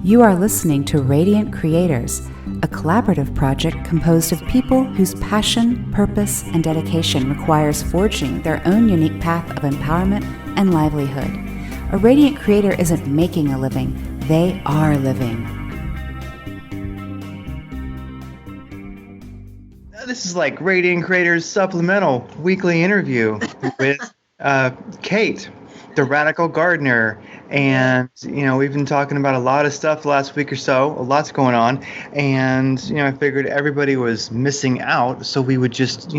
You are listening to Radiant Creators, a collaborative project composed of people whose passion, purpose, and dedication requires forging their own unique path of empowerment and livelihood. A Radiant Creator isn't making a living, they are living. This is like Radiant Creators Supplemental Weekly Interview with Kate, the Radical Gardner. And, we've been talking about a lot of stuff the last week or so. A lot's going on. And, I figured everybody was missing out, so we would just,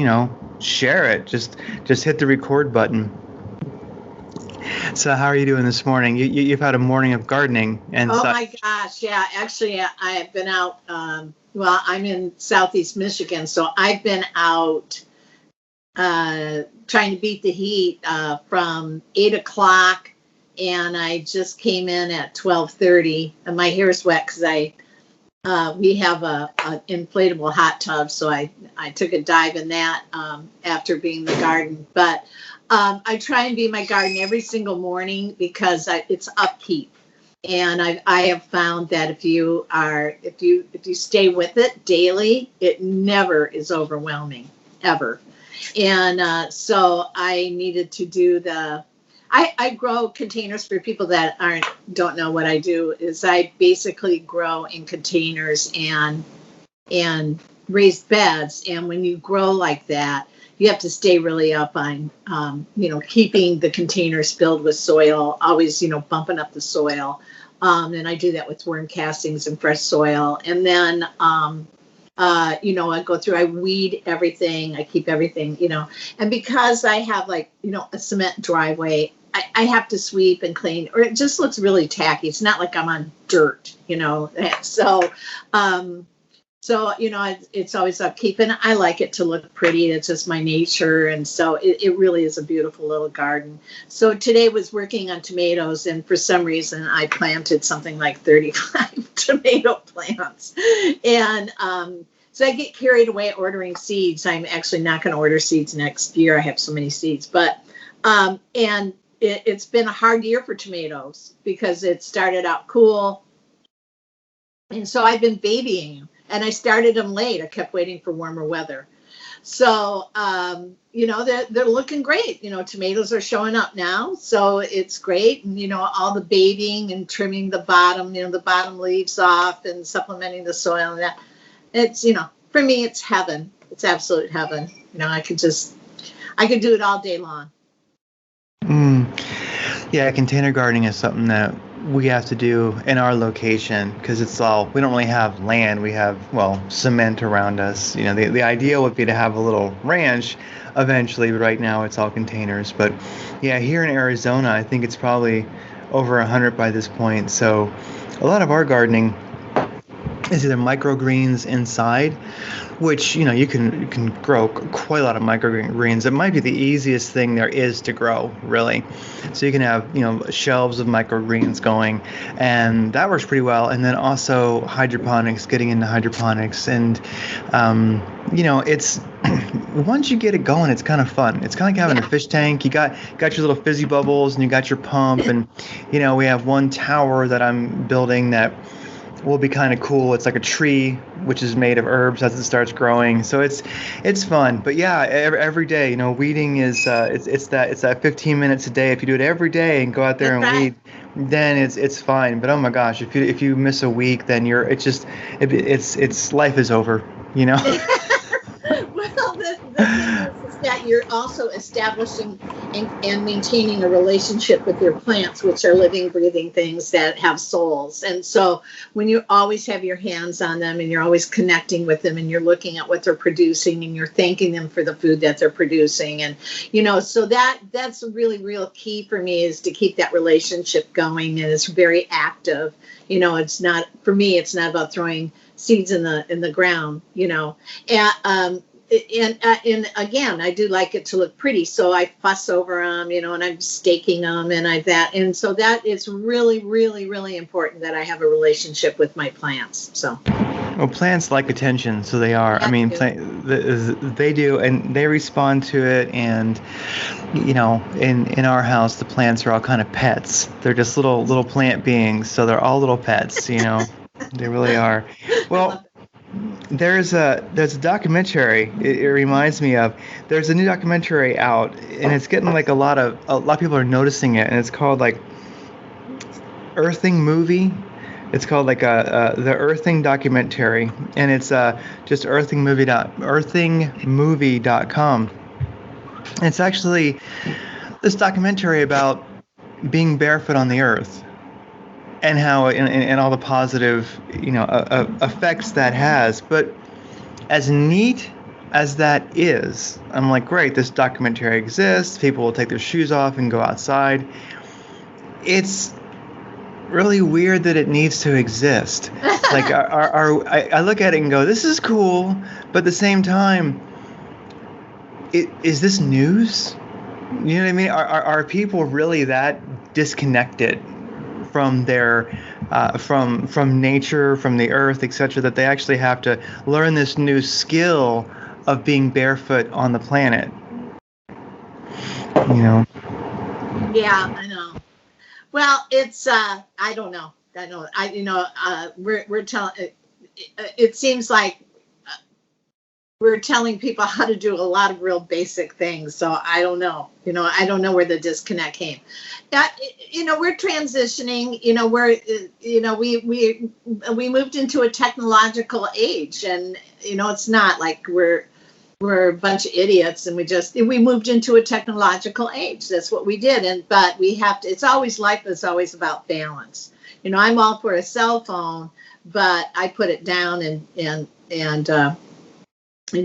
share it. Just hit the record button. So how are you doing this morning? You've had a morning of gardening and Oh, such. my gosh. Yeah, actually, I have been out. I'm in Southeast Michigan, so I've been out trying to beat the heat from 8 o'clock. And I just came in at 12:30, and my hair's wet because we have an inflatable hot tub, so I took a dive in that after being in the garden. But I try and be in my garden every single morning because it's upkeep, and I have found that if you stay with it daily, it never is overwhelming ever. And so I needed to do I grow containers. For people that don't know what I do, is I basically grow in containers and raised beds. And when you grow like that, you have to stay really up on, keeping the containers filled with soil, always, bumping up the soil. And I do that with worm castings and fresh soil. And then, I go through, I weed everything, I keep everything, and because I have a cement driveway, I have to sweep and clean, or it just looks really tacky. It's not like I'm on dirt, so, it's always upkeep, and I like it to look pretty. It's just my nature. And so it really is a beautiful little garden. So today was working on tomatoes, and for some reason I planted something like 35 tomato plants. And so I get carried away ordering seeds. I'm actually not going to order seeds next year. I have so many seeds. But, and it's been a hard year for tomatoes because it started out cool. And so I've been babying them. And I started them late. I kept waiting for warmer weather. So, they're looking great. Tomatoes are showing up now. So it's great. And, all the babying and trimming the bottom, the bottom leaves off and supplementing the soil and that. It's, for me, it's heaven. It's absolute heaven. I could do it all day long. Yeah, container gardening is something that we have to do in our location because we don't really have land. We have, cement around us. The ideal would be to have a little ranch eventually, but right now it's all containers. But yeah, here in Arizona, I think it's probably over 100 by this point. So a lot of our gardening is either microgreens inside, which, you can grow quite a lot of microgreens. It might be the easiest thing there is to grow, really. So you can have, shelves of microgreens going, and that works pretty well. And then also hydroponics, getting into hydroponics. And, it's, once you get it going, it's kind of fun. It's kind of like having a fish tank. You got your little fizzy bubbles, and you got your pump. And, we have one tower that I'm building that will be kind of cool. It's like a tree, which is made of herbs as it starts growing. So it's fun. But yeah, every day, weeding is it's that 15 minutes a day. If you do it every day and go out there and weed, then it's fine. But oh my gosh, if you miss a week, then it's life is over. Well, the thing is that you're also establishing and maintaining a relationship with your plants, which are living, breathing things that have souls. And so when you always have your hands on them and you're always connecting with them and you're looking at what they're producing and you're thanking them for the food that they're producing. And, so that's a really real key for me, is to keep that relationship going. And it's very active. It's not, for me, it's not about throwing seeds in the ground, and again, I do like it to look pretty, so I fuss over them, and I'm staking them and so that is really, really, really important that I have a relationship with my plants. So Well, plants like attention, so they are. I mean, they do, and they respond to it. And in our house, the plants are all kind of pets. They're just little plant beings, so they're all little pets. They really are. Well, there's a documentary. It reminds me of. There's a new documentary out, and it's getting like a lot of people are noticing it, and it's called like Earthing Movie. It's called like the Earthing documentary, and it's just earthingmovie.com. And it's actually this documentary about being barefoot on the earth and how and all the positive effects that has. But as neat as that is, I'm like, great, this documentary exists. People will take their shoes off and go outside. It's really weird that it needs to exist. Like, I look at it and go, this is cool, but at the same time, is this news? You know what I mean? Are people really that disconnected from their from nature, from the earth, etc., that they actually have to learn this new skill of being barefoot on the planet? Yeah, I know. Well, it's I don't know. We're telling. It seems like we're telling people how to do a lot of real basic things. So I don't know. I don't know where the disconnect came. We're transitioning. We moved into a technological age, and it's not like we're a bunch of idiots and we moved into a technological age. That's what we did. But we have to, life is always about balance. I'm all for a cell phone, but I put it down and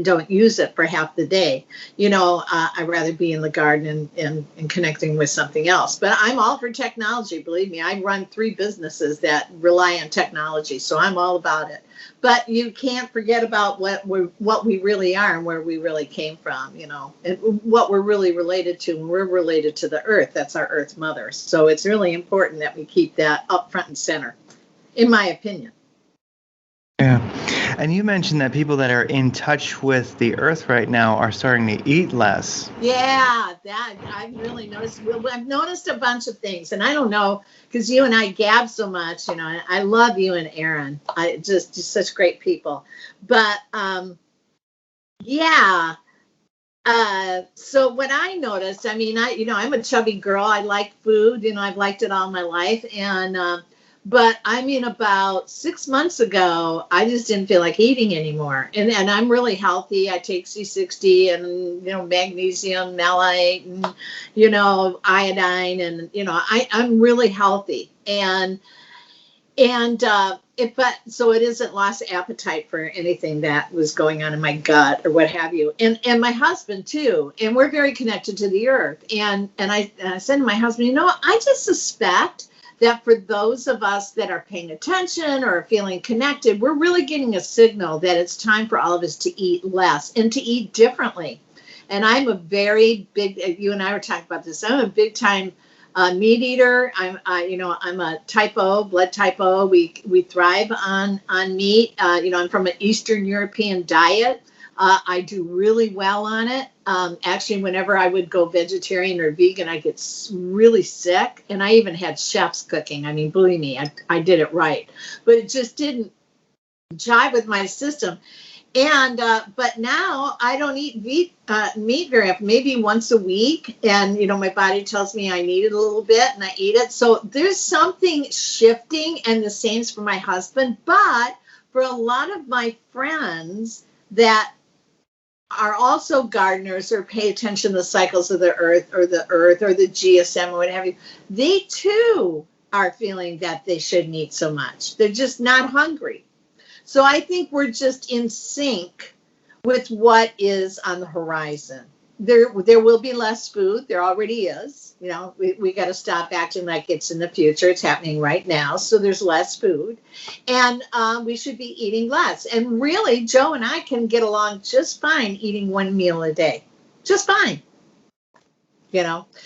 don't use it for half the day. I'd rather be in the garden and connecting with something else. But I'm all for technology. Believe me, I run 3 businesses that rely on technology, so I'm all about it. But you can't forget about what we really are and where we really came from, and what we're really related to. And we're related to the earth. That's our earth mother. So it's really important that we keep that up front and center, in my opinion. Yeah. And you mentioned that people that are in touch with the earth right now are starting to eat less. Yeah, that I've really noticed. Well, I've noticed a bunch of things, and I don't know, because you and I gab so much. I love you and Aaron. Just such great people. But yeah. So what I noticed, I'm a chubby girl. I like food. I've liked it all my life, and but about 6 months ago, I just didn't feel like eating anymore. And I'm really healthy. I take C60 and, magnesium, malate, and, iodine. And, I'm really healthy. So it isn't lost appetite for anything that was going on in my gut or what have you. And my husband too. And we're very connected to the earth. And I said to my husband, I just suspect that for those of us that are paying attention or feeling connected, we're really getting a signal that it's time for all of us to eat less and to eat differently. And I'm a very big, you and I were talking about this, I'm a big time meat eater. I'm a type O, blood type O. We thrive on meat. I'm from an Eastern European diet. I do really well on it. Actually, whenever I would go vegetarian or vegan, I get really sick. And I even had chefs cooking. Believe me, I did it right. But it just didn't jive with my system. And but now I don't eat meat very often, maybe once a week. And, my body tells me I need it a little bit and I eat it. So there's something shifting, and the same's for my husband. But for a lot of my friends that are also gardeners or pay attention to the cycles of the earth or the GSM or what have you, they too are feeling that they shouldn't eat so much. They're just not hungry. So I think we're just in sync with what is on the horizon. There will be less food. There already is. We got to stop acting like it's in the future. It's happening right now. So there's less food. And we should be eating less. And really, Joe and I can get along just fine eating 1 meal a day. Just fine.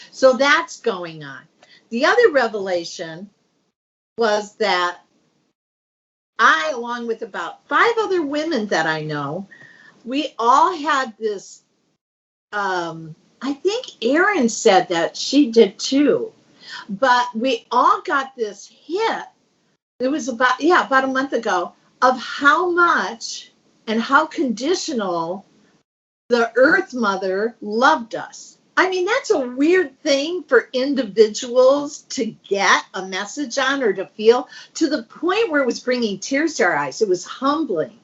So that's going on. The other revelation was that I, along with about 5 other women that I know, we all had this. I think Erin said that she did too, but we all got this hit. It was about a month ago, of how much and how conditional the Earth Mother loved us. I mean, that's a weird thing for individuals to get a message on or to feel, to the point where it was bringing tears to our eyes. It was humbling.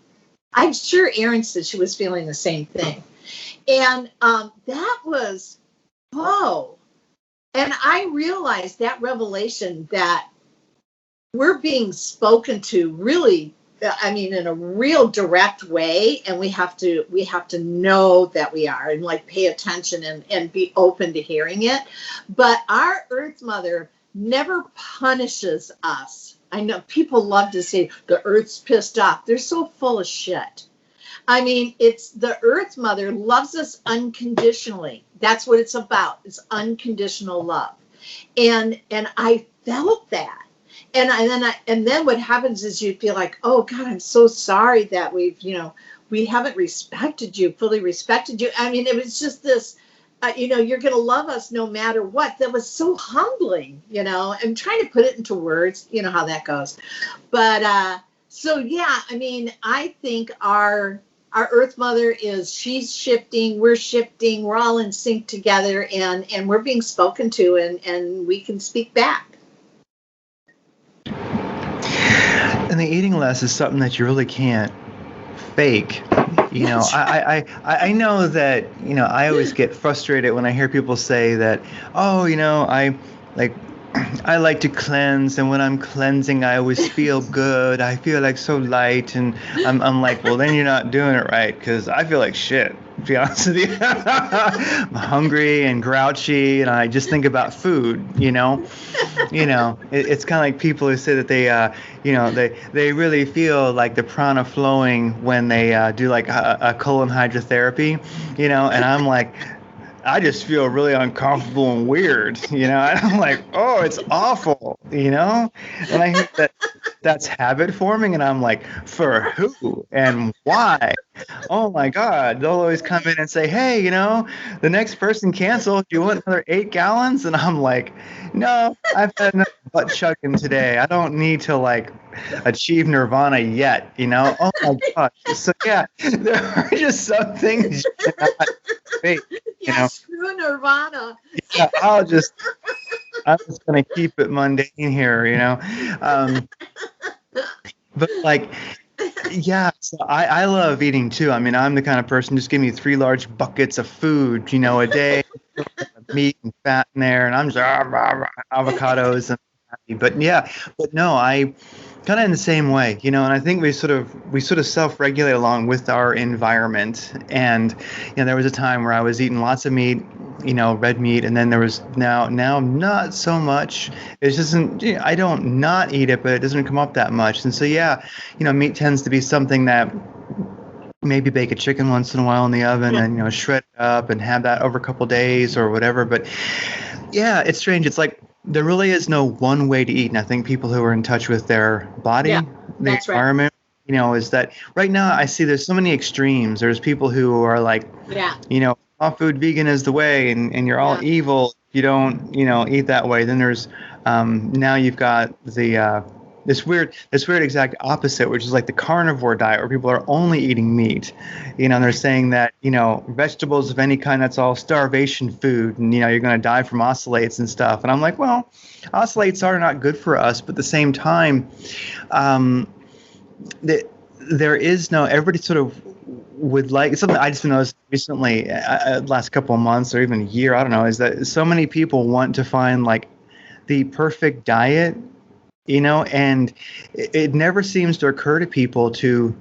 I'm sure Erin said she was feeling the same thing. And that was, whoa. And I realized that revelation that we're being spoken to really, I mean, in a real direct way, and we have to know that we are, and like pay attention and be open to hearing it. But our Earth Mother never punishes us. I know people love to say the Earth's pissed off. They're so full of shit. I mean, it's the Earth Mother loves us unconditionally. That's what it's about. It's unconditional love. And I felt that. And then what happens is you feel like, oh God, I'm so sorry that we haven't fully respected you. I mean, it was just this, you're going to love us no matter what. That was so humbling, I'm trying to put it into words, you know how that goes. But, so yeah, I mean, I think our Earth Mother she's shifting, we're all in sync together, and we're being spoken to, and we can speak back. And the eating less is something that you really can't fake. I know that, I always get frustrated when I hear people say that, oh, I like to cleanse, and when I'm cleansing, I always feel good. I feel like so light, and I'm like, well, then you're not doing it right, because I feel like shit, to be honest with you. I'm hungry and grouchy, and I just think about food, It's kind of like people who say that they really feel like the prana flowing when they do like a colon hydrotherapy, and I'm like, I just feel really uncomfortable and weird, and I'm like, oh, it's awful, And I hear that's habit forming, and I'm like, for who and why? Oh my God, they'll always come in and say, hey, the next person canceled, do you want another 8 gallons? And I'm like, no, I've had enough butt chugging today. I don't need to achieve nirvana yet, Oh my gosh. So yeah, there are just some things you cannot fake. Screw nirvana. Yeah, I'm just gonna keep it mundane here, But yeah, so I love eating too. I mean, I'm the kind of person, just give me 3 large buckets of food, a day, meat and fat in there, and I'm just avocados and but no, I kind of in the same way, and I think we sort of self-regulate along with our environment. And there was a time where I was eating lots of meat, red meat, and then there was now not so much. It doesn't, I don't not eat it, but it doesn't come up that much. And so meat tends to be something that maybe bake a chicken once in a while in the oven and shred it up and have that over a couple days or whatever. But yeah, it's strange. It's like there really is no one way to eat. And I think people who are in touch with their body, the environment, is that right now I see there's so many extremes. There's people who are like, all food vegan is the way, and you're all evil. You don't, eat that way. Then there's now you've got the this weird exact opposite, which is like the carnivore diet, where people are only eating meat. They're saying that, vegetables of any kind, that's all starvation food, and, you're going to die from oxalates and stuff. And I'm like, well, oxalates are not good for us, but at the same time, there is no, everybody sort of would like, something I just noticed recently, last couple of months or even a year, I don't know, is that so many people want to find like the perfect diet, and it never seems to occur to people to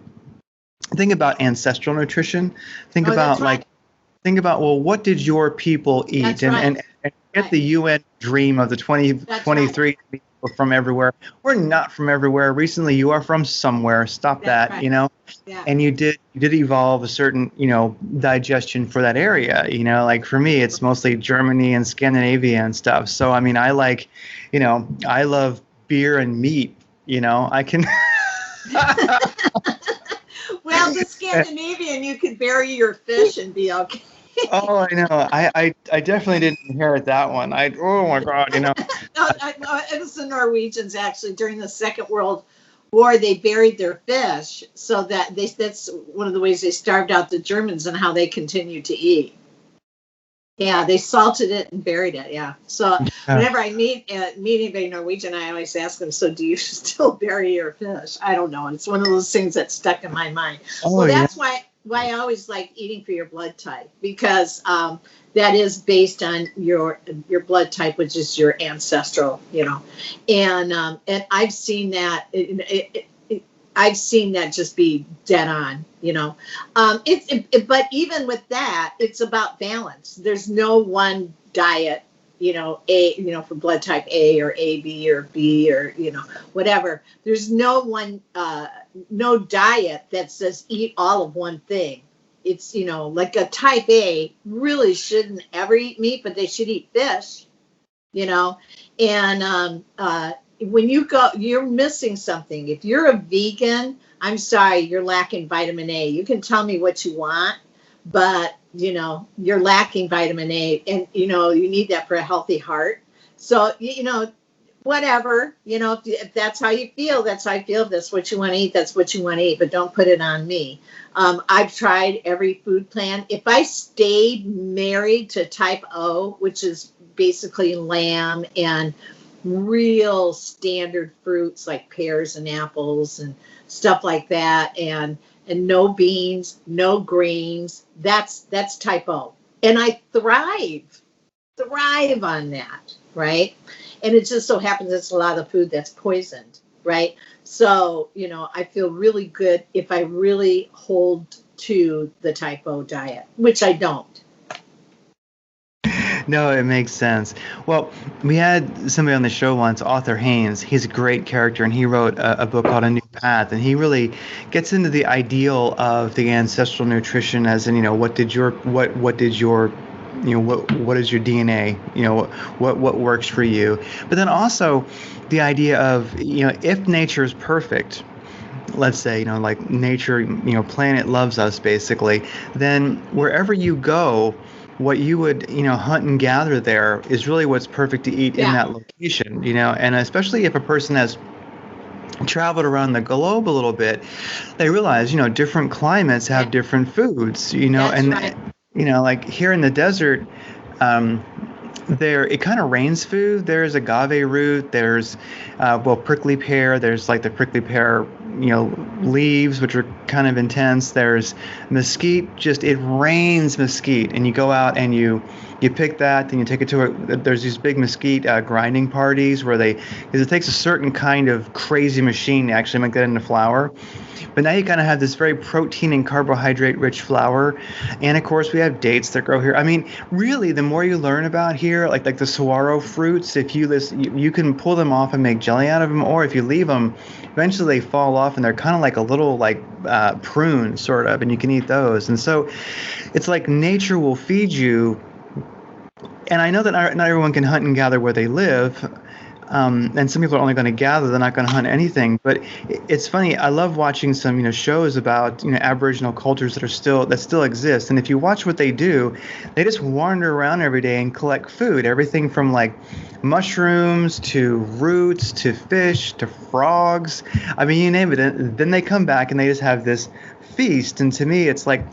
think about ancestral nutrition. Think about well, what did your people eat? And get the UN dream of the 2023 people from everywhere. We're not from everywhere. Recently, you are from somewhere. Stop that, And you did evolve a certain, digestion for that area. Like for me, it's mostly Germany and Scandinavia and stuff. So, I mean, I love beer and meat, I can Well, the Scandinavian, you could bury your fish and be okay. Oh, I know. I definitely didn't inherit that one. Oh my God, No, it was the Norwegians actually during the Second World War. They buried their fish so that that's one of the ways they starved out the Germans and how they continued to eat. Yeah, they salted it and buried it. Yeah. So whenever I meet anybody Norwegian, I always ask them, so do you still bury your fish? I don't know. It's one of those things that's stuck in my mind. Oh, well, that's why I always like eating for your blood type, because that is based on your blood type, which is your ancestral, and I've seen that. I've seen that just be dead on, but even with that, it's about balance. There's no one diet, for blood type A or AB or B or, whatever. There's no one, no diet that says eat all of one thing. It's, like a type A really shouldn't ever eat meat, but they should eat fish, and, when you go, you're missing something. If you're a vegan, I'm sorry, you're lacking vitamin A. You can tell me what you want, but you're lacking vitamin A, and you need that for a healthy heart. So whatever, if that's how you feel, that's how I feel. If that's what you want to eat, that's what you want to eat, but don't put it on me. I've tried every food plan. If I stayed married to type O, which is basically lamb and real standard fruits like pears and apples and stuff like that, and no beans, no greens, that's type O. And I thrive on that, right? And it just so happens it's a lot of food that's poisoned, right? So, I feel really good if I really hold to the type O diet, which I don't. No, it makes sense. Well, we had somebody on the show once, Arthur Haynes. He's a great character, and he wrote a book called A New Path, and he really gets into the ideal of the ancestral nutrition, as in, what is your DNA, what works for you, but then also the idea of, if nature is perfect, let's say, like nature, planet loves us basically, then wherever you go, what you would, hunt and gather there is really what's perfect to eat in that location, and especially if a person has traveled around the globe a little bit, they realize, different climates have different foods, That's and, right. like here in the desert, it kind of rains food. There's agave root. There's, prickly pear. There's like the prickly pear, leaves, which are kind of intense. There's mesquite. It rains mesquite, and you go out and you pick that, then you take it to there's these big mesquite grinding parties because it takes a certain kind of crazy machine to actually make that into flour. But now you kind of have this very protein and carbohydrate-rich flour. And, of course, we have dates that grow here. I mean, really, the more you learn about here, like the saguaro fruits, if you can pull them off and make jelly out of them, or if you leave them, eventually they fall off, and they're kind of like a little prune, sort of, and you can eat those. And so it's like nature will feed you. And I know that not everyone can hunt and gather where they live. And some people are only going to gather; they're not going to hunt anything. But it's funny. I love watching some, shows about Aboriginal cultures that still exist. And if you watch what they do, they just wander around every day and collect food, everything from like mushrooms to roots to fish to frogs. I mean, you name it. And then they come back and they just have this feast. And to me, it's like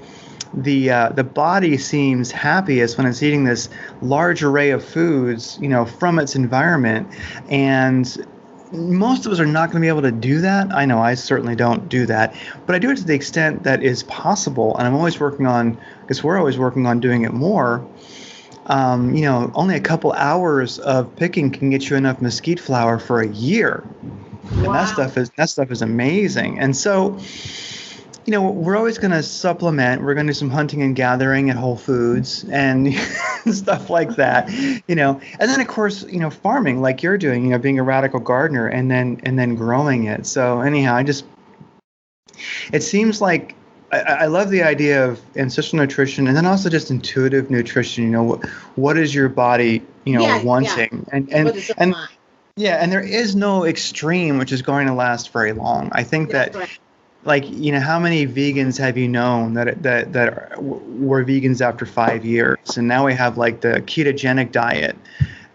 the body seems happiest when it's eating this large array of foods, from its environment. And most of us are not going to be able to do that. I know I certainly don't do that, but I do it to the extent that is possible. And we're always working on doing it more. Only a couple hours of picking can get you enough mesquite flour for a year. Wow. And that stuff is amazing. And so, we're always going to supplement. We're going to do some hunting and gathering at Whole Foods and stuff like that, And then, of course, farming like you're doing, being a radical gardener and then growing it. So anyhow, it seems like I love the idea of ancestral nutrition, and then also just intuitive nutrition. What is your body, wanting? Yeah. And what does it want? Yeah, and there is no extreme which is going to last very long. I think That's that, right. like, how many vegans have you known were vegans after 5 years, and now we have like the ketogenic diet,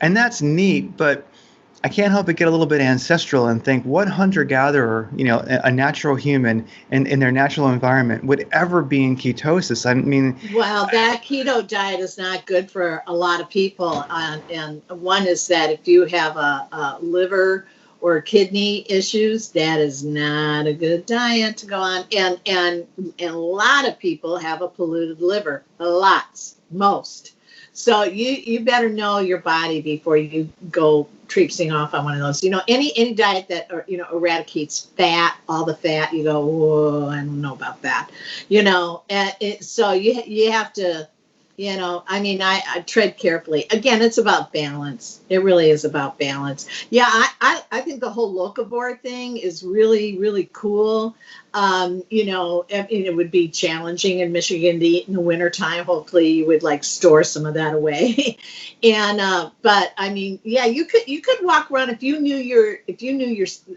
and that's neat, but I can't help but get a little bit ancestral and think, what hunter-gatherer, a natural human in their natural environment would ever be in ketosis? I mean, Well, that keto diet is not good for a lot of people. And one is that if you have a liver or kidney issues, that is not a good diet to go on. And a lot of people have a polluted liver, most. So you better know your body before you go traipsing off on one of those. Any diet that eradicates fat, all the fat, you go, whoa, I don't know about that. So you have to, I tread carefully. Again, it's about balance. It really is about balance. Yeah, I think the whole locavore thing is really, really cool. It would be challenging in Michigan to eat in the wintertime. Hopefully you would like store some of that away. But I mean, yeah, you could walk around if you knew your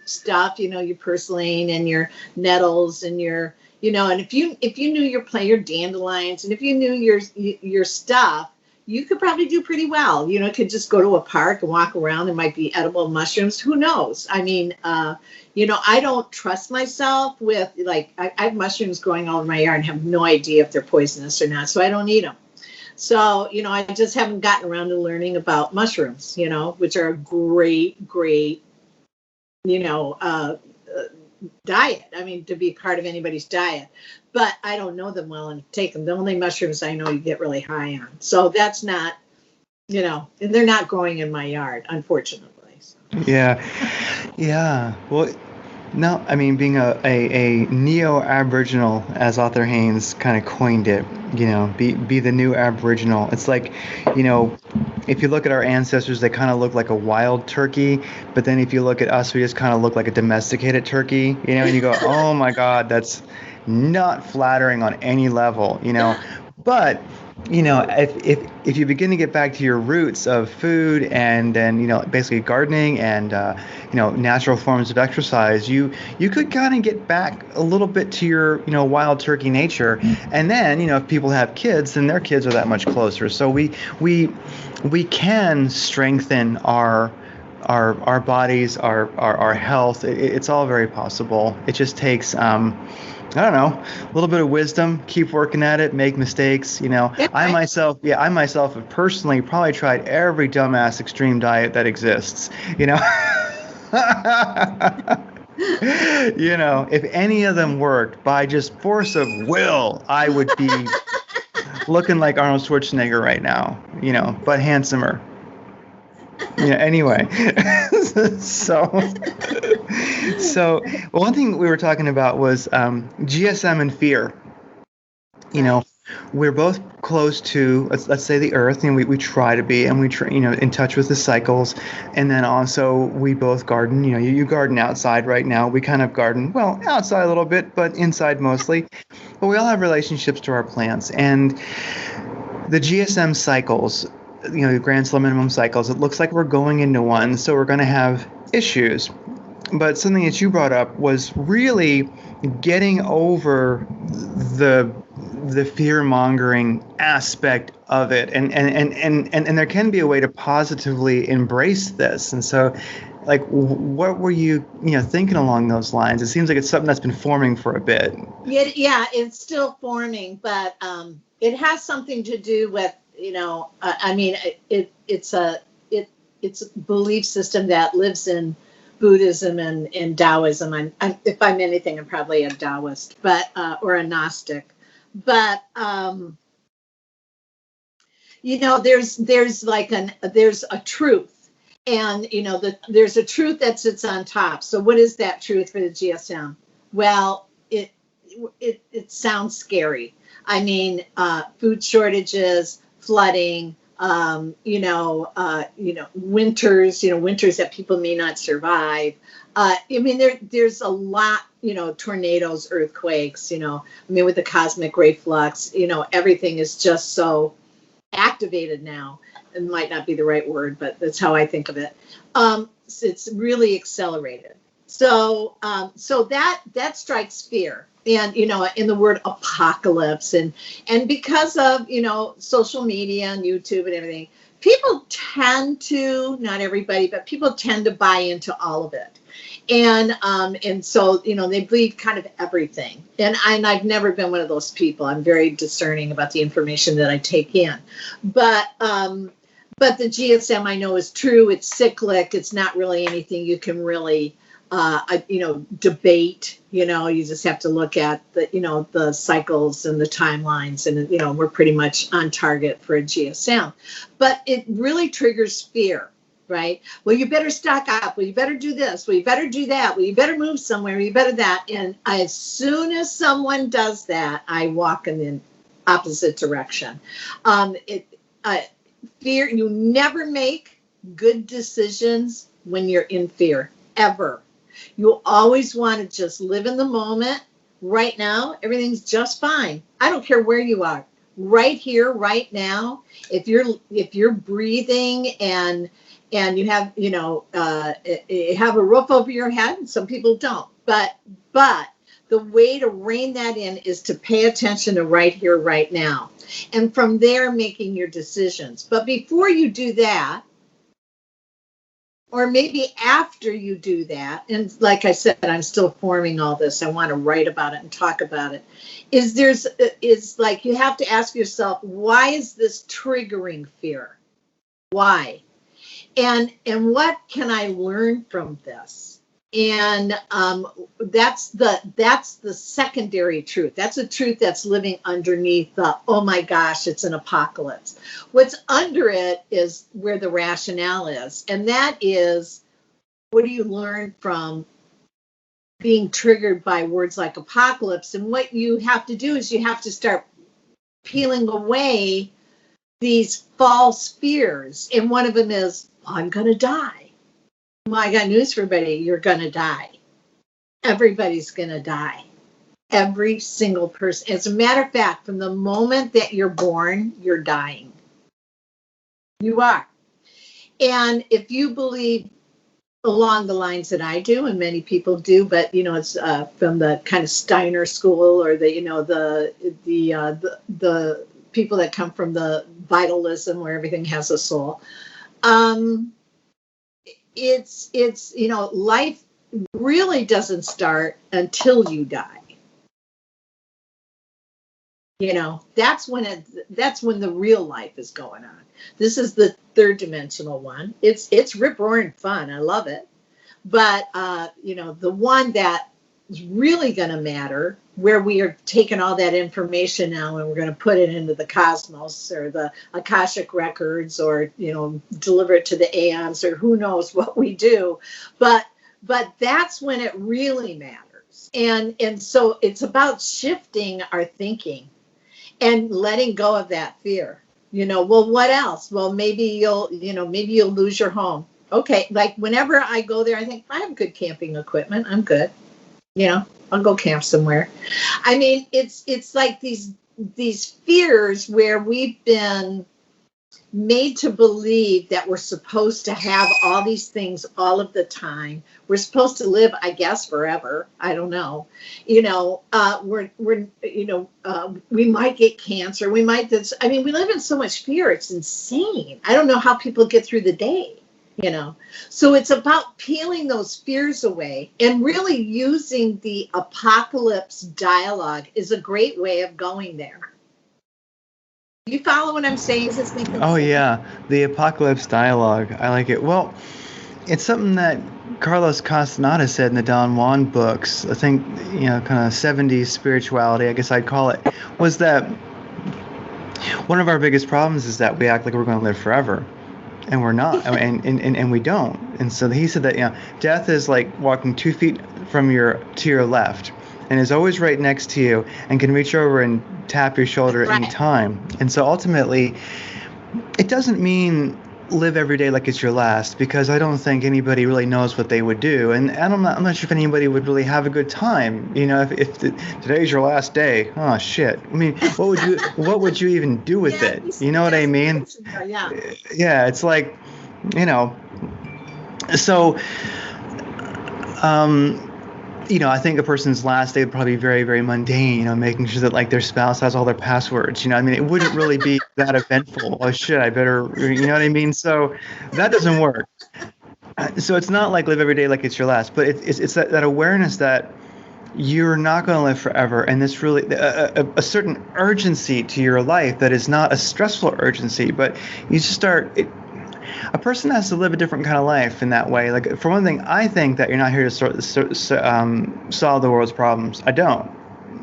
stuff, your purslane and your nettles and your, and if you knew your dandelions, and if you knew your stuff, you could probably do pretty well. Could just go to a park and walk around. There might be edible mushrooms. Who knows? I mean, I don't trust myself with, like, I have mushrooms growing all over my yard and have no idea if they're poisonous or not. So I don't eat them. So, I just haven't gotten around to learning about mushrooms, which are a great, diet. I mean, to be part of anybody's diet, but I don't know them well and take them. The only mushrooms I know you get really high on. So that's not, and they're not growing in my yard, unfortunately. So. yeah, yeah. Well, no, I mean, being a neo-Aboriginal, as Arthur Haynes kind of coined it, be the new Aboriginal. It's like, if you look at our ancestors, they kind of look like a wild turkey, but then if you look at us, we just kind of look like a domesticated turkey, and you go, oh my God, that's not flattering on any level, But if you begin to get back to your roots of food and then basically gardening and natural forms of exercise, you could kind of get back a little bit to your wild turkey nature. And then if people have kids, then their kids are that much closer. So we can strengthen our bodies, our health. It's all very possible. It just takes I don't know, a little bit of wisdom, keep working at it, make mistakes. I myself have personally probably tried every dumbass extreme diet that exists. If any of them worked, by just force of will, I would be looking like Arnold Schwarzenegger right now, but handsomer. Anyway, so one thing we were talking about was GSM and fear. We're both close to, let's say, the earth, and we try to be, and we try, in touch with the cycles. And then also we both garden. You garden outside right now. We kind of garden, well, outside a little bit, but inside mostly. But we all have relationships to our plants, and the GSM cycles, the grand slow minimum cycles, it looks like we're going into one, so we're going to have issues. But something that you brought up was really getting over the fear-mongering aspect of it, and there can be a way to positively embrace this. And so, like, what were you thinking along those lines? It seems like it's something that's been forming for a bit. Yeah, it's still forming, but it has something to do with, it's a belief system that lives in Buddhism and in Taoism. If I'm anything, I'm probably a Taoist, but or a Gnostic. But there's a truth, and there's a truth that sits on top. So what is that truth for the GSM? Well, it sounds scary. I mean, food shortages, flooding, winters that people may not survive. There's a lot, tornadoes, earthquakes, with the cosmic ray flux, everything is just so activated now. it might not be the right word, but that's how I think of it. It's really accelerated. So that strikes fear. And, in the word apocalypse and because of, social media and YouTube and everything, people tend to, not everybody, but people tend to buy into all of it. And so, they believe kind of everything. And I've never been one of those people. I'm very discerning about the information that I take in. But the GSM I know is true. It's cyclic. It's not really anything you can really, debate. You just have to look at the cycles and the timelines, and we're pretty much on target for a GSM. But it really triggers fear, right? Well, you better stock up. Well, you better do this. Well, you better do that. Well, you better move somewhere. You better that. And as soon as someone does that, I walk in the opposite direction. Fear. You never make good decisions when you're in fear, ever. You always want to just live in the moment. Right now, everything's just fine. I don't care where you are. Right here, right now. If you're breathing and you have you have a roof over your head, and some people don't. But the way to rein that in is to pay attention to right here, right now, and from there making your decisions. But before you do that, or maybe after you do that, and like I said, I'm still forming all this. I want to write about it and talk about it. Is like you have to ask yourself, why is this triggering fear? Why? And what can I learn from this? And that's the secondary truth. That's a truth that's living underneath the, oh my gosh, it's an apocalypse. What's under it is where the rationale is. And that is, what do you learn from being triggered by words like apocalypse? And what you have to do is you have to start peeling away these false fears. And one of them is, I'm going to die. Well, I got news for everybody. You're going to die. Everybody's going to die. Every single person. As a matter of fact, from the moment that you're born, you're dying. You are. And if you believe along the lines that I do, and many people do, but it's from the kind of Steiner school, or the people that come from the vitalism where everything has a soul. It's life really doesn't start until you die. That's when the real life is going on. This is the third dimensional one. It's rip-roaring fun. I love it. But the one that is really going to matter, where we are taking all that information now and we're going to put it into the cosmos or the Akashic records, or deliver it to the aeons, or who knows what we do, but that's when it really matters. And so it's about shifting our thinking and letting go of that fear. Well, what else? Well, maybe you'll lose your home. Okay, like whenever I go there, I think I have good camping equipment. I'm good. I'll go camp somewhere. I mean, it's like these fears where we've been made to believe that we're supposed to have all these things all of the time. We're supposed to live, I guess, forever. I don't know. We might get cancer. We might. We live in so much fear. It's insane. I don't know how people get through the day. So it's about peeling those fears away, and really using the apocalypse dialogue is a great way of going there. You follow what I'm saying? Is this making sense? Oh yeah, the apocalypse dialogue. I like it. Well, it's something that Carlos Castaneda said in the Don Juan books. I think kind of 70s spirituality, I guess I'd call it, was that one of our biggest problems is that we act like we're going to live forever. And we're not, and we don't. And so he said that death is like walking 2 feet to your left, and is always right next to you, and can reach over and tap your shoulder at any time. And so ultimately, it doesn't mean live every day like it's your last, because I don't think anybody really knows what they would do, and I'm not sure if anybody would really have a good time. If today's your last day, oh shit. I mean, what would you even do with Yeah, it? You know what I mean? Yeah. Yeah, it's like, so. I think a person's last day would probably be very, very mundane, making sure that like their spouse has all their passwords, I mean, it wouldn't really be that eventful. Oh shit, I better, you know what I mean? So that doesn't work. So it's not like live every day like it's your last, but it's that awareness that you're not going to live forever. And this really, a certain urgency to your life that is not a stressful urgency, but you just a person has to live a different kind of life in that way. Like, for one thing, I think that you're not here to solve the world's problems. I don't.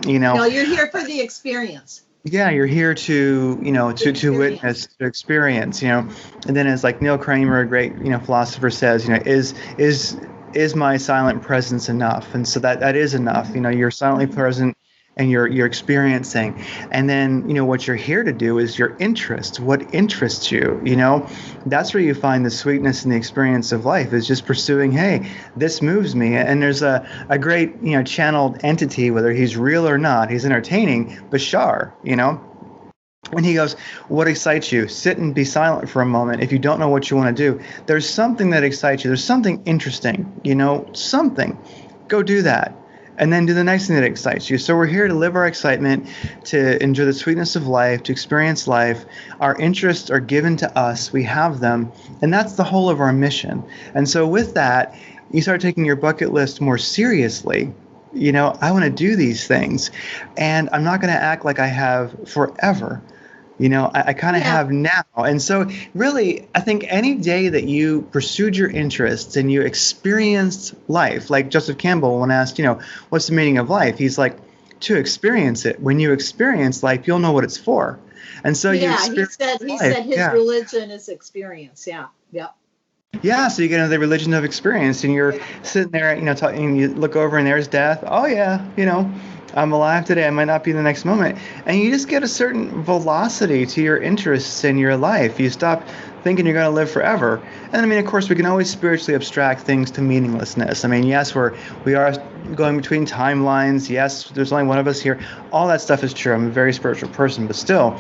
No, you're here for the experience. Yeah, you're here to witness, to experience. And then, as like Neil Kramer, a great philosopher, says, is my silent presence enough? And so that is enough. You're silently present, and you're experiencing. And then, what you're here to do is your interests. What interests you? That's where you find the sweetness and the experience of life, is just pursuing, hey, this moves me. And there's a great, channeled entity, whether he's real or not, he's entertaining, Bashar, and he goes, what excites you? Sit and be silent for a moment. If you don't know what you want to do, there's something that excites you. There's something interesting, something. Go do that. And then do the next thing that excites you. So we're here to live our excitement, to enjoy the sweetness of life, to experience life. Our interests are given to us. We have them. And that's the whole of our mission. And so with that, you start taking your bucket list more seriously. I want to do these things. And I'm not going to act like I have forever. I kind of have now. And so really, I think any day that you pursued your interests and you experienced life, like Joseph Campbell, when asked, what's the meaning of life? He's like, to experience it. When you experience life, you'll know what it's for. And so he said his religion is experience. Yeah. Yep. Yeah, so you get into the religion of experience, and you're sitting there, and you look over, and there's death. Oh yeah, I'm alive today. I might not be the next moment. And you just get a certain velocity to your interests in your life. You stop thinking you're going to live forever. And I mean, of course, we can always spiritually abstract things to meaninglessness. I mean, yes, we are going between timelines. Yes, there's only one of us here. All that stuff is true. I'm a very spiritual person, but still,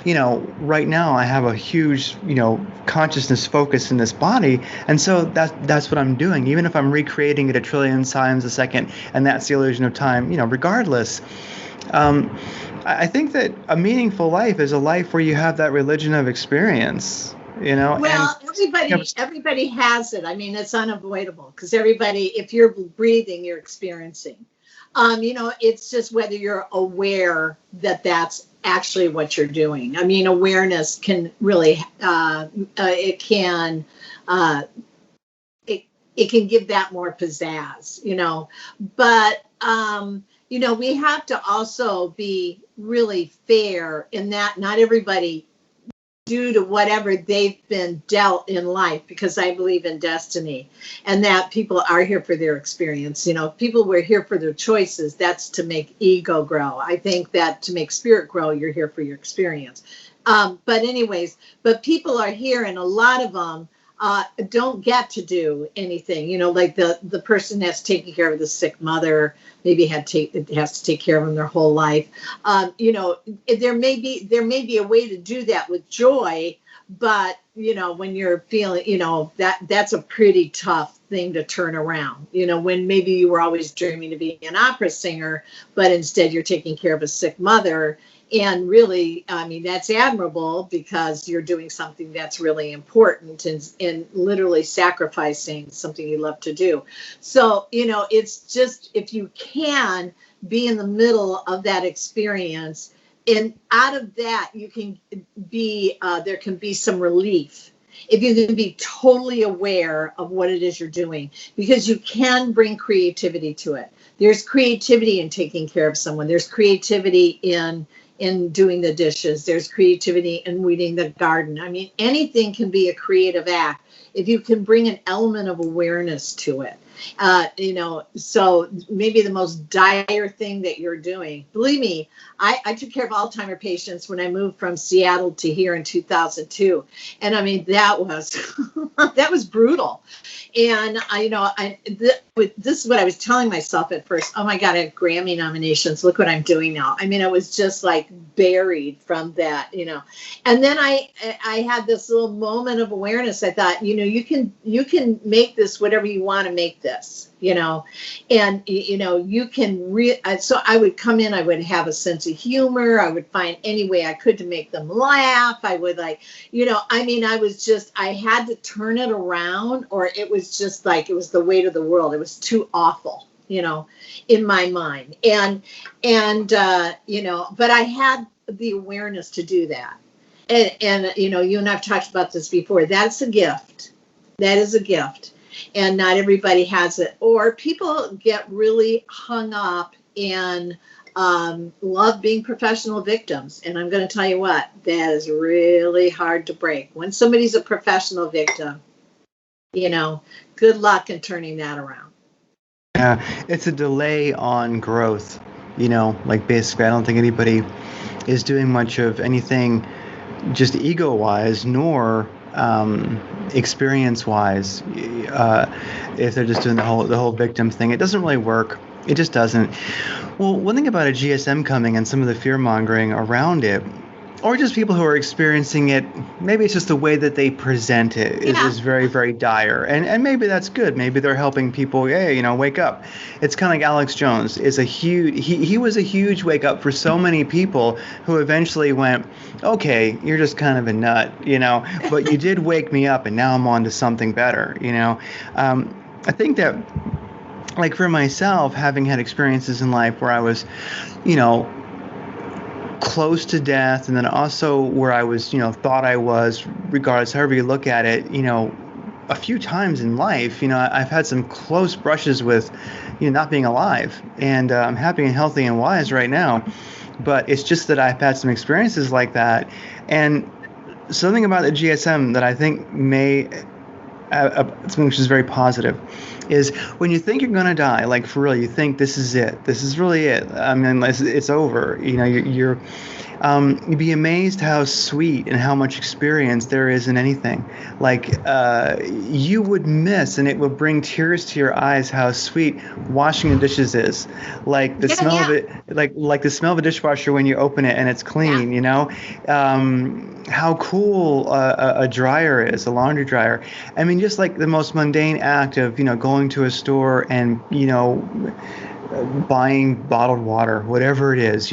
right now I have a huge, consciousness focus in this body. And so that's what I'm doing. Even if I'm recreating it a trillion times a second, and that's the illusion of time, regardless. I think that a meaningful life is a life where you have that religion of experience. Well, everybody has it. I mean, it's unavoidable, because if you're breathing, you're experiencing. It's just whether you're aware that that's actually what you're doing. I mean, awareness can really, it can give that more pizzazz, but, we have to also be really fair in that not everybody, due to whatever they've been dealt in life, because I believe in destiny, and that people are here for their experience. People were here for their choices. That's to make ego grow. I think that to make spirit grow, you're here for your experience. But people are here, and a lot of them don't get to do anything. Like the person that's taking care of the sick mother, maybe has to take care of them their whole life. There may be a way to do that with joy, but when you're feeling, that's a pretty tough thing to turn around. When maybe you were always dreaming of being an opera singer, but instead you're taking care of a sick mother. And really, I mean, that's admirable, because you're doing something that's really important, and literally sacrificing something you love to do. So, it's just, if you can be in the middle of that experience, and out of that, you can be, there can be some relief. If you can be totally aware of what it is you're doing, because you can bring creativity to it. There's creativity in taking care of someone. There's creativity in doing the dishes. There's creativity in weeding the garden. I mean, anything can be a creative act if you can bring an element of awareness to it. So maybe the most dire thing that you're doing, believe me, I took care of Alzheimer patients when I moved from Seattle to here in 2002. And I mean, that was, that was brutal. And this is what I was telling myself at first. Oh my God, I have Grammy nominations. Look what I'm doing now. I mean, I was just like buried from that, and then I had this little moment of awareness. I thought, you can make this whatever you want to make this, and you can so I would come in, I would have a sense of humor. I would find any way I could to make them laugh. I would I had to turn it around, or it was just like, it was the weight of the world. It was too awful, in my mind. But I had the awareness to do that. And you and I've talked about this before. That's a gift. That is a gift. And not everybody has it. Or people get really hung up in love being professional victims. And I'm going to tell you what, that is really hard to break. When somebody's a professional victim, good luck in turning that around. Yeah, it's a delay on growth, basically I don't think anybody is doing much of anything just ego-wise, nor experience-wise. If they're just doing the whole victim thing, it doesn't really work. It just doesn't. Well, one thing about a GSM coming and some of the fear-mongering around it, or just people who are experiencing it, maybe it's just the way that they present it is very, very dire. And maybe that's good. Maybe they're helping people, wake up. It's kind of like Alex Jones is he was a huge wake up for so many people who eventually went, okay, you're just kind of a nut, but you did wake me up and now I'm on to something better, I think that, like for myself, having had experiences in life where I was, close to death, and then also where I was, thought I was, regardless, however you look at it, a few times in life, I've had some close brushes with, not being alive, and I'm happy and healthy and wise right now, but it's just that I've had some experiences like that, and something about the GSM that I think may, something which is very positive, is when you think you're going to die, like for real, you think this is it. This is really it. I mean, it's over. You'd be amazed how sweet and how much experience there is in anything. Like you would miss, and it would bring tears to your eyes, how sweet washing the dishes is. Like the smell of it, like the smell of a dishwasher when you open it and it's clean. How cool a dryer is, a laundry dryer. I mean, just like the most mundane act of, going to a store and, buying bottled water, whatever it is,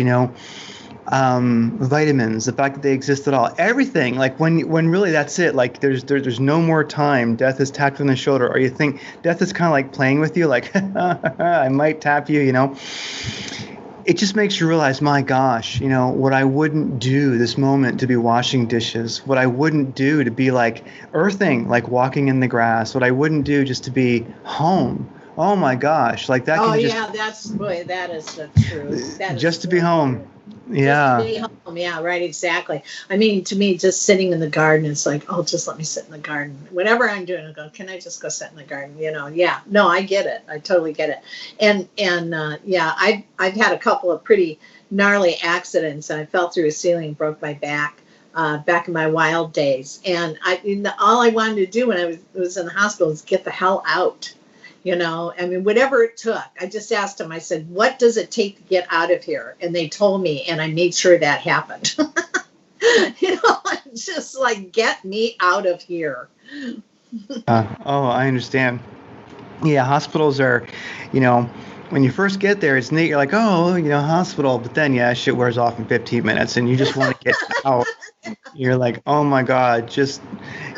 vitamins, the fact that they exist at all, everything, like when really that's it, like there's no more time, death is tapped on the shoulder, or you think death is kind of like playing with you, like, I might tap you, It just makes you realize, my gosh, what I wouldn't do this moment to be washing dishes, what I wouldn't do to be like earthing, like walking in the grass, what I wouldn't do just to be home. Oh my gosh, like that. That is the truth. Just to be home. Yeah. Just to be home. Yeah, right. Exactly. I mean, to me, just sitting in the garden, it's like, oh, just let me sit in the garden. Whatever I'm doing, I go, can I just go sit in the garden? Yeah. No, I get it. I totally get it. And I've had a couple of pretty gnarly accidents, and I fell through a ceiling and broke my back. Back in my wild days, and all I wanted to do when I was in the hospital was get the hell out. Whatever it took. I just asked them, I said, what does it take to get out of here? And they told me, and I made sure that happened. Just like, get me out of here. I understand. Yeah, hospitals are, when you first get there, it's neat. You're like, hospital. But then, shit wears off in 15 minutes and you just want to get out. You're like, oh my God, just,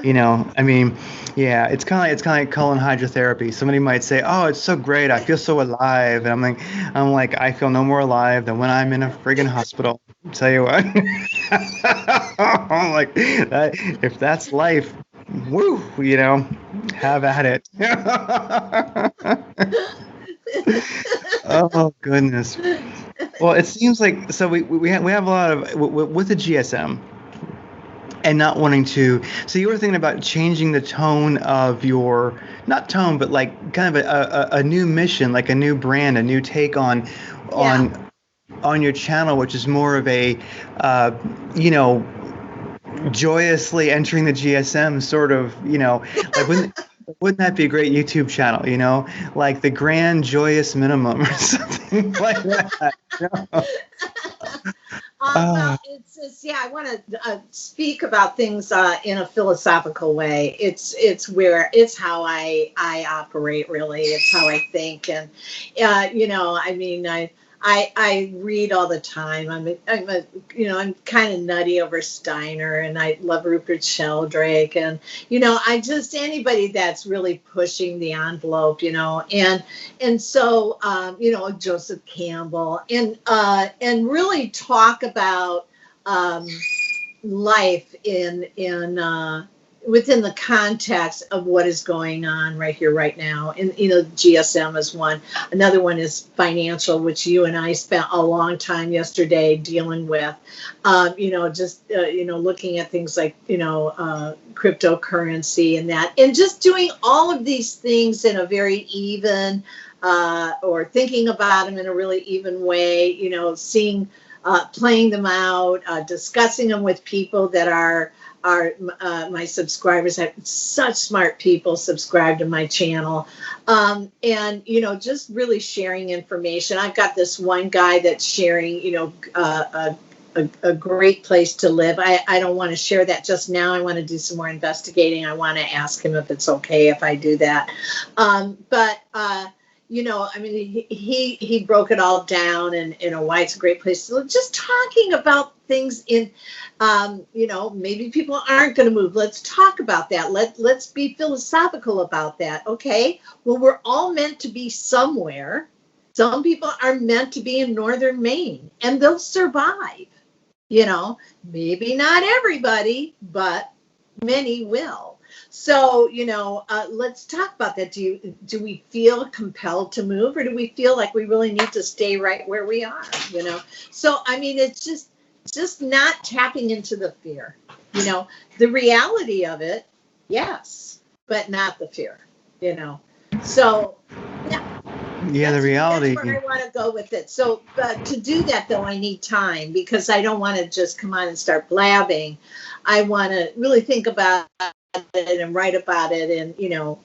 it's kind of like colon hydrotherapy. Somebody might say, oh, it's so great. I feel so alive. And I'm like, I feel no more alive than when I'm in a friggin' hospital. I'll tell you what. I'm like, if that's life, woo, have at it. Oh goodness. Well, it seems like, so we have a lot of with the GSM, and not wanting to. So you were thinking about changing the tone of your, not tone, but like kind of a new mission, like a new brand, a new take on Yeah. on your channel, which is more of a, you know, joyously entering the GSM sort of, you know, like wouldn't that be a great YouTube channel, you know, like the Grand Joyous Minimum or something like that. You know? Well, it's just, yeah, I want to speak about things in a philosophical way. It's how I operate, really. It's how I think. And, you know, I mean, I read all the time. I'm kind of nutty over Steiner, and I love Rupert Sheldrake, and you know, anybody that's really pushing the envelope, you know, and so you know, Joseph Campbell, and really talk about life in within the context of what is going on right here, right now. And, you know, GSM is one. Another one is financial, which you and I spent a long time yesterday dealing with, you know, just, you know, looking at things like, you know, cryptocurrency and that, and just doing all of these things in a very even, or thinking about them in a really even way, you know, seeing, playing them out, discussing them with people that are my subscribers. I have such smart people subscribe to my channel, and you know, just really sharing information. I've got this one guy that's sharing, you know, a great place to live. I don't want to share that just now. I want to do some more investigating. I want to ask him if it's okay if I do that, but you know, I mean, he broke it all down, and you know why it's a great place to live. Just talking about things in, you know, maybe people aren't going to move. Let's talk about that. Let's be philosophical about that. Okay. Well, we're all meant to be somewhere. Some people are meant to be in northern Maine, and they'll survive. You know, maybe not everybody, but many will. So, you know, let's talk about that. Do we feel compelled to move, or do we feel like we really need to stay right where we are? You know, so I mean, it's just not tapping into the fear. You know, the reality of it, yes, but not the fear. You know, so yeah, the reality. That's where I want to go with it. So, to do that, though, I need time, because I don't want to just come on and start blabbing. I want to really think about it and write about it, and you know,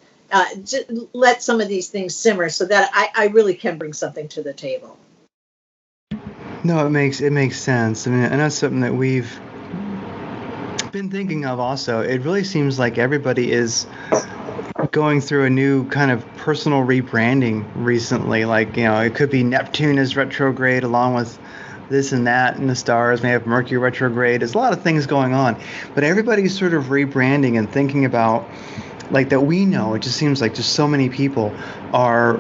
just let some of these things simmer so that I really can bring something to the table. No, it makes sense. I mean, and that's something that we've been thinking of also. It really seems like everybody is going through a new kind of personal rebranding recently. Like, you know, it could be Neptune is retrograde along with this and that in the stars. May have Mercury retrograde. There's a lot of things going on, but everybody's sort of rebranding and thinking about, like, that we know. It just seems like just so many people are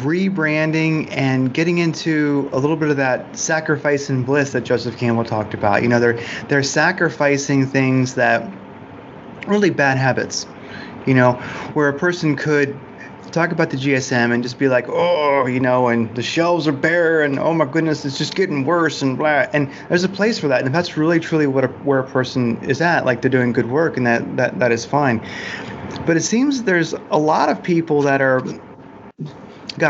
rebranding and getting into a little bit of that sacrifice and bliss that Joseph Campbell talked about. You know, they're sacrificing things that really bad habits, you know, where a person could talk about the GSM and just be like, oh, you know, and the shelves are bare, and oh my goodness, it's just getting worse, and blah. And there's a place for that, and if that's really truly where a person is at, like they're doing good work, and that is fine. But it seems there's a lot of people that are,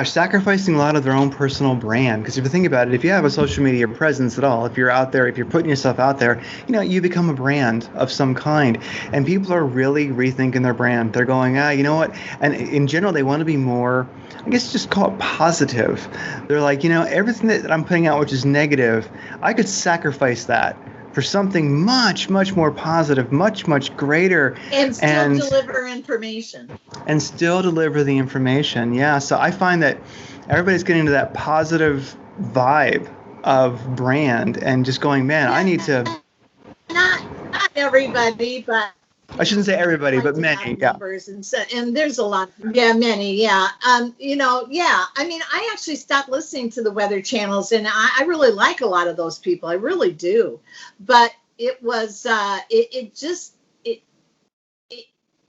sacrificing a lot of their own personal brand. Because if you think about it, if you have a social media presence at all, if you're out there, if you're putting yourself out there, you know, you become a brand of some kind. And people are really rethinking their brand. They're going, you know what? And in general, they want to be more, I guess just call it positive. They're like, you know, everything that I'm putting out, which is negative, I could sacrifice that for something much, much more positive, much, much greater. And still deliver information. And still deliver the information, yeah. So I find that everybody's getting into that positive vibe of brand and just going, man, I need to... Not everybody, but... I shouldn't say everybody, but many, yeah. And there's a lot, many, yeah. You know, yeah. I mean, I actually stopped listening to the weather channels, and I really like a lot of those people. I really do. But it was,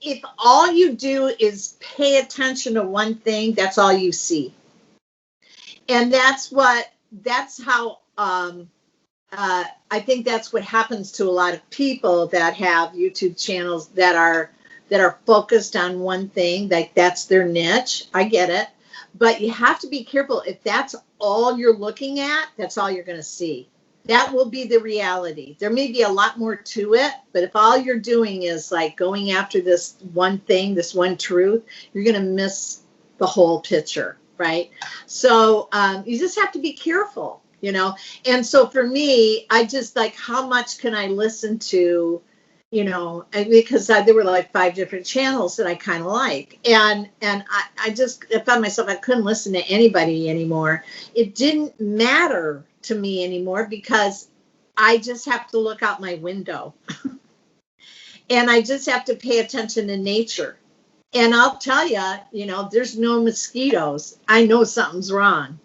if all you do is pay attention to one thing, that's all you see. And that's how I think that's what happens to a lot of people that have YouTube channels that are focused on one thing, like that's their niche. I get it. But you have to be careful. If that's all you're looking at, that's all you're going to see. That will be the reality. There may be a lot more to it, but if all you're doing is like going after this one thing, this one truth, you're going to miss the whole picture, right? So you just have to be careful, you know? And so for me, I just like, how much can I listen to, you know, and because there were like 5 different channels that I kind of like. And I found myself, I couldn't listen to anybody anymore. It didn't matter to me anymore because I just have to look out my window and I just have to pay attention to nature. And I'll tell you, you know, there's no mosquitoes. I know something's wrong.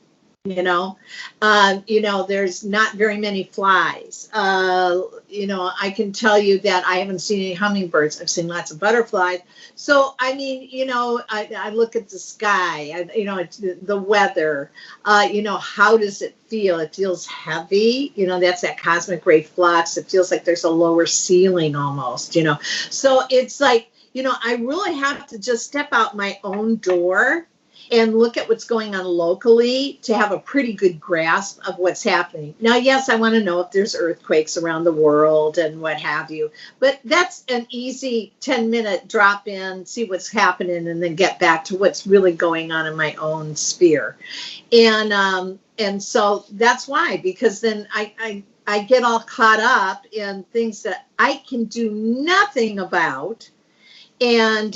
You know, there's not very many flies. You know, I can tell you that I haven't seen any hummingbirds. I've seen lots of butterflies. So, I mean, you know, I look at the sky, you know, the weather, you know, how does it feel? It feels heavy. You know, that's that cosmic ray flux. It feels like there's a lower ceiling almost, you know. So it's like, you know, I really have to just step out my own door and look at what's going on locally to have a pretty good grasp of what's happening. Now, yes, I want to know if there's earthquakes around the world and what have you, but that's an easy 10-minute drop in, see what's happening, and then get back to what's really going on in my own sphere. And so that's why, because then I get all caught up in things that I can do nothing about. And,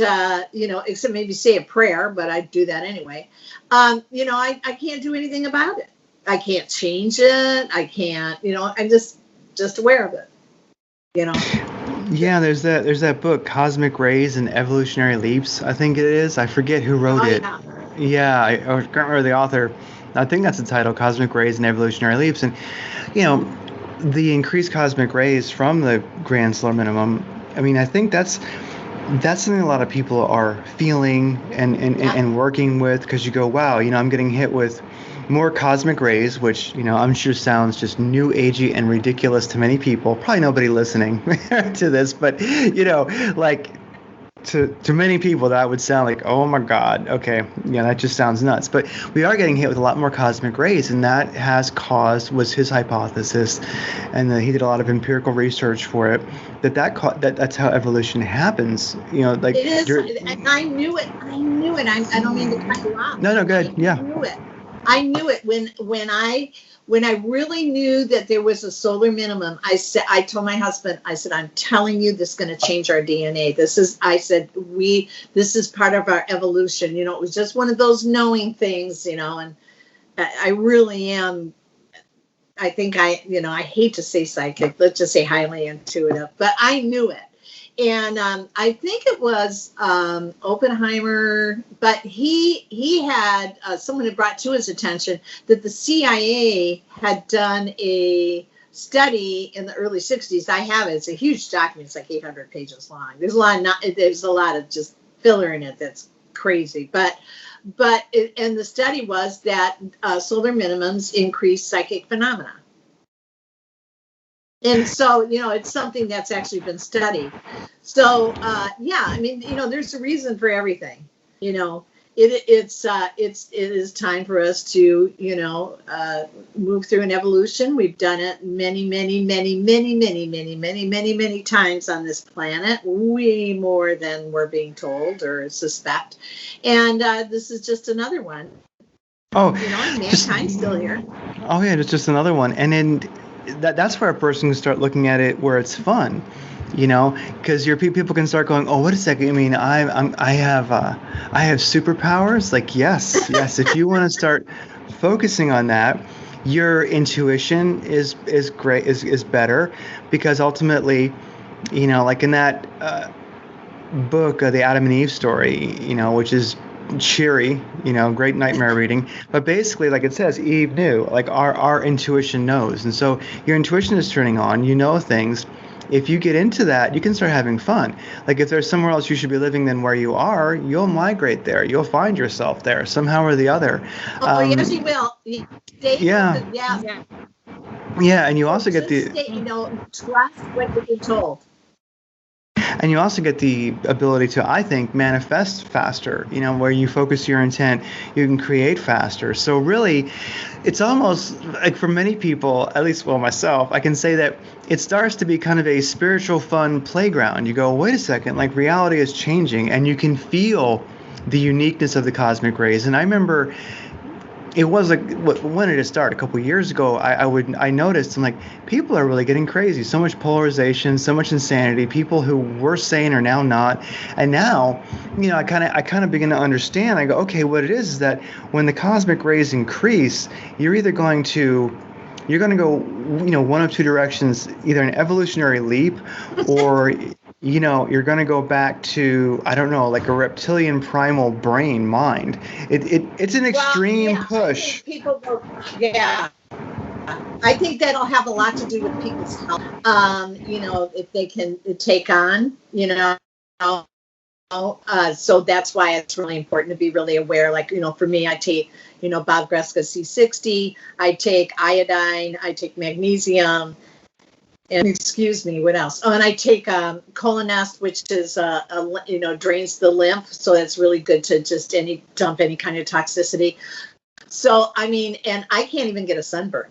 you know, except maybe say a prayer, but I do that anyway. You know, I can't do anything about it. I can't change it. I can't, you know, I'm just aware of it, you know. Yeah, there's that book, Cosmic Rays and Evolutionary Leaps, I think it is. I forget who wrote it. Yeah, I can't remember the author. I think that's the title, Cosmic Rays and Evolutionary Leaps. And, you know, the increased cosmic rays from the grand solar minimum, I mean, I think that's something a lot of people are feeling and working with, because you go, wow, you know, I'm getting hit with more cosmic rays, which, you know, I'm sure sounds just new agey and ridiculous to many people. Probably nobody listening to this, but, you know, like to many people that would sound like, oh my God, okay, yeah, that just sounds nuts. But we are getting hit with a lot more cosmic rays, and that has was his hypothesis, and he did a lot of empirical research for it, that's how evolution happens. You know, like it is, and I knew it. I don't mean to cut you off. No, good. Yeah. I knew it when I really knew that there was a solar minimum. I told my husband, I said, I'm telling you, this is going to change our DNA. This is part of our evolution. You know, it was just one of those knowing things, you know, and I really am. I think I hate to say psychic, let's just say highly intuitive, but I knew it. And I think it was Oppenheimer, but he had, someone had brought to his attention that the CIA had done a study in the early 60s. I have it. It's a huge document. It's like 800 pages long. There's a lot of just filler in it that's crazy. And the study was that solar minimums increase psychic phenomena. And so, you know, it's something that's actually been studied. So, yeah, I mean, you know, there's a reason for everything. You know, it is time for us to, you know, move through an evolution. We've done it many times on this planet, way more than we're being told or suspect. And this is just another one. Oh, you know, mankind's still here. Oh yeah, it's just another one. And then that's where a person can start looking at it where it's fun, you know, because people can start going, oh, what a second. I mean, I have superpowers. Like, yes. If you want to start focusing on that, your intuition is great, is better, because ultimately, you know, like in that book, the Adam and Eve story, you know, which is cheery, you know, great nightmare reading, but basically, like it says, Eve knew, like our intuition knows. And so your intuition is turning on, you know things. If you get into that, you can start having fun. Like if there's somewhere else you should be living than where you are, you'll migrate there. You'll find yourself there somehow or the other. Yes, you will. Yeah. Yeah, and you also get Just the stay, trust what you've been told. And you also get the ability to, I think, manifest faster, where you focus your intent, you can create faster. So really, it's almost like for many people, at least, well, myself, I can say that it starts to be kind of a spiritual fun playground. You go, wait a second, like reality is changing and you can feel the uniqueness of the cosmic rays. And I remember it was like, when did it start? A couple of years ago, I noticed, I'm like, people are really getting crazy. So much polarization, so much insanity. People who were sane are now not. And now, I kind of begin to understand. I go, okay, what it is that when the cosmic rays increase, you're going to go, one of two directions, either an evolutionary leap or you're going to go back to, I don't know, like a reptilian primal brain mind. It's an extreme push. Yeah. I think that'll have a lot to do with people's health. If they can take on, so that's why it's really important to be really aware. Like, for me, I take, Bob Greska C60, I take iodine, I take magnesium, and excuse me, what else? Oh, and I take Colinest, which is drains the lymph, so that's really good to just dump any kind of toxicity. So and I can't even get a sunburn.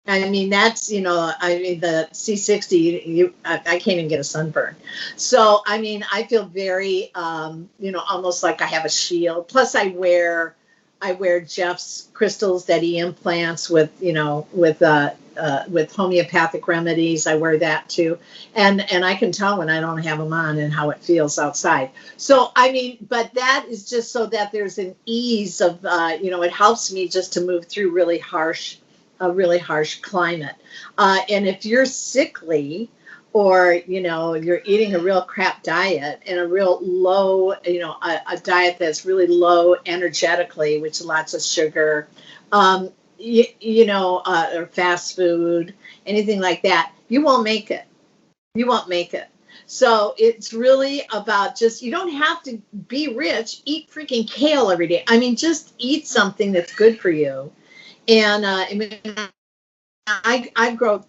That's the C60. I can't even get a sunburn. So I feel very almost like I have a shield. Plus, I wear Jeff's crystals that he implants with homeopathic remedies. I wear that too, and I can tell when I don't have them on and how it feels outside. So but that is just so that there's an ease of it helps me just to move through a really harsh climate. And if you're sickly, or you're eating a real crap diet and a real low, a diet that's really low energetically, which lots of sugar, or fast food, anything like that, you won't make it. So it's really about just, you don't have to be rich. Eat freaking kale every day. Just eat something that's good for you. And I grew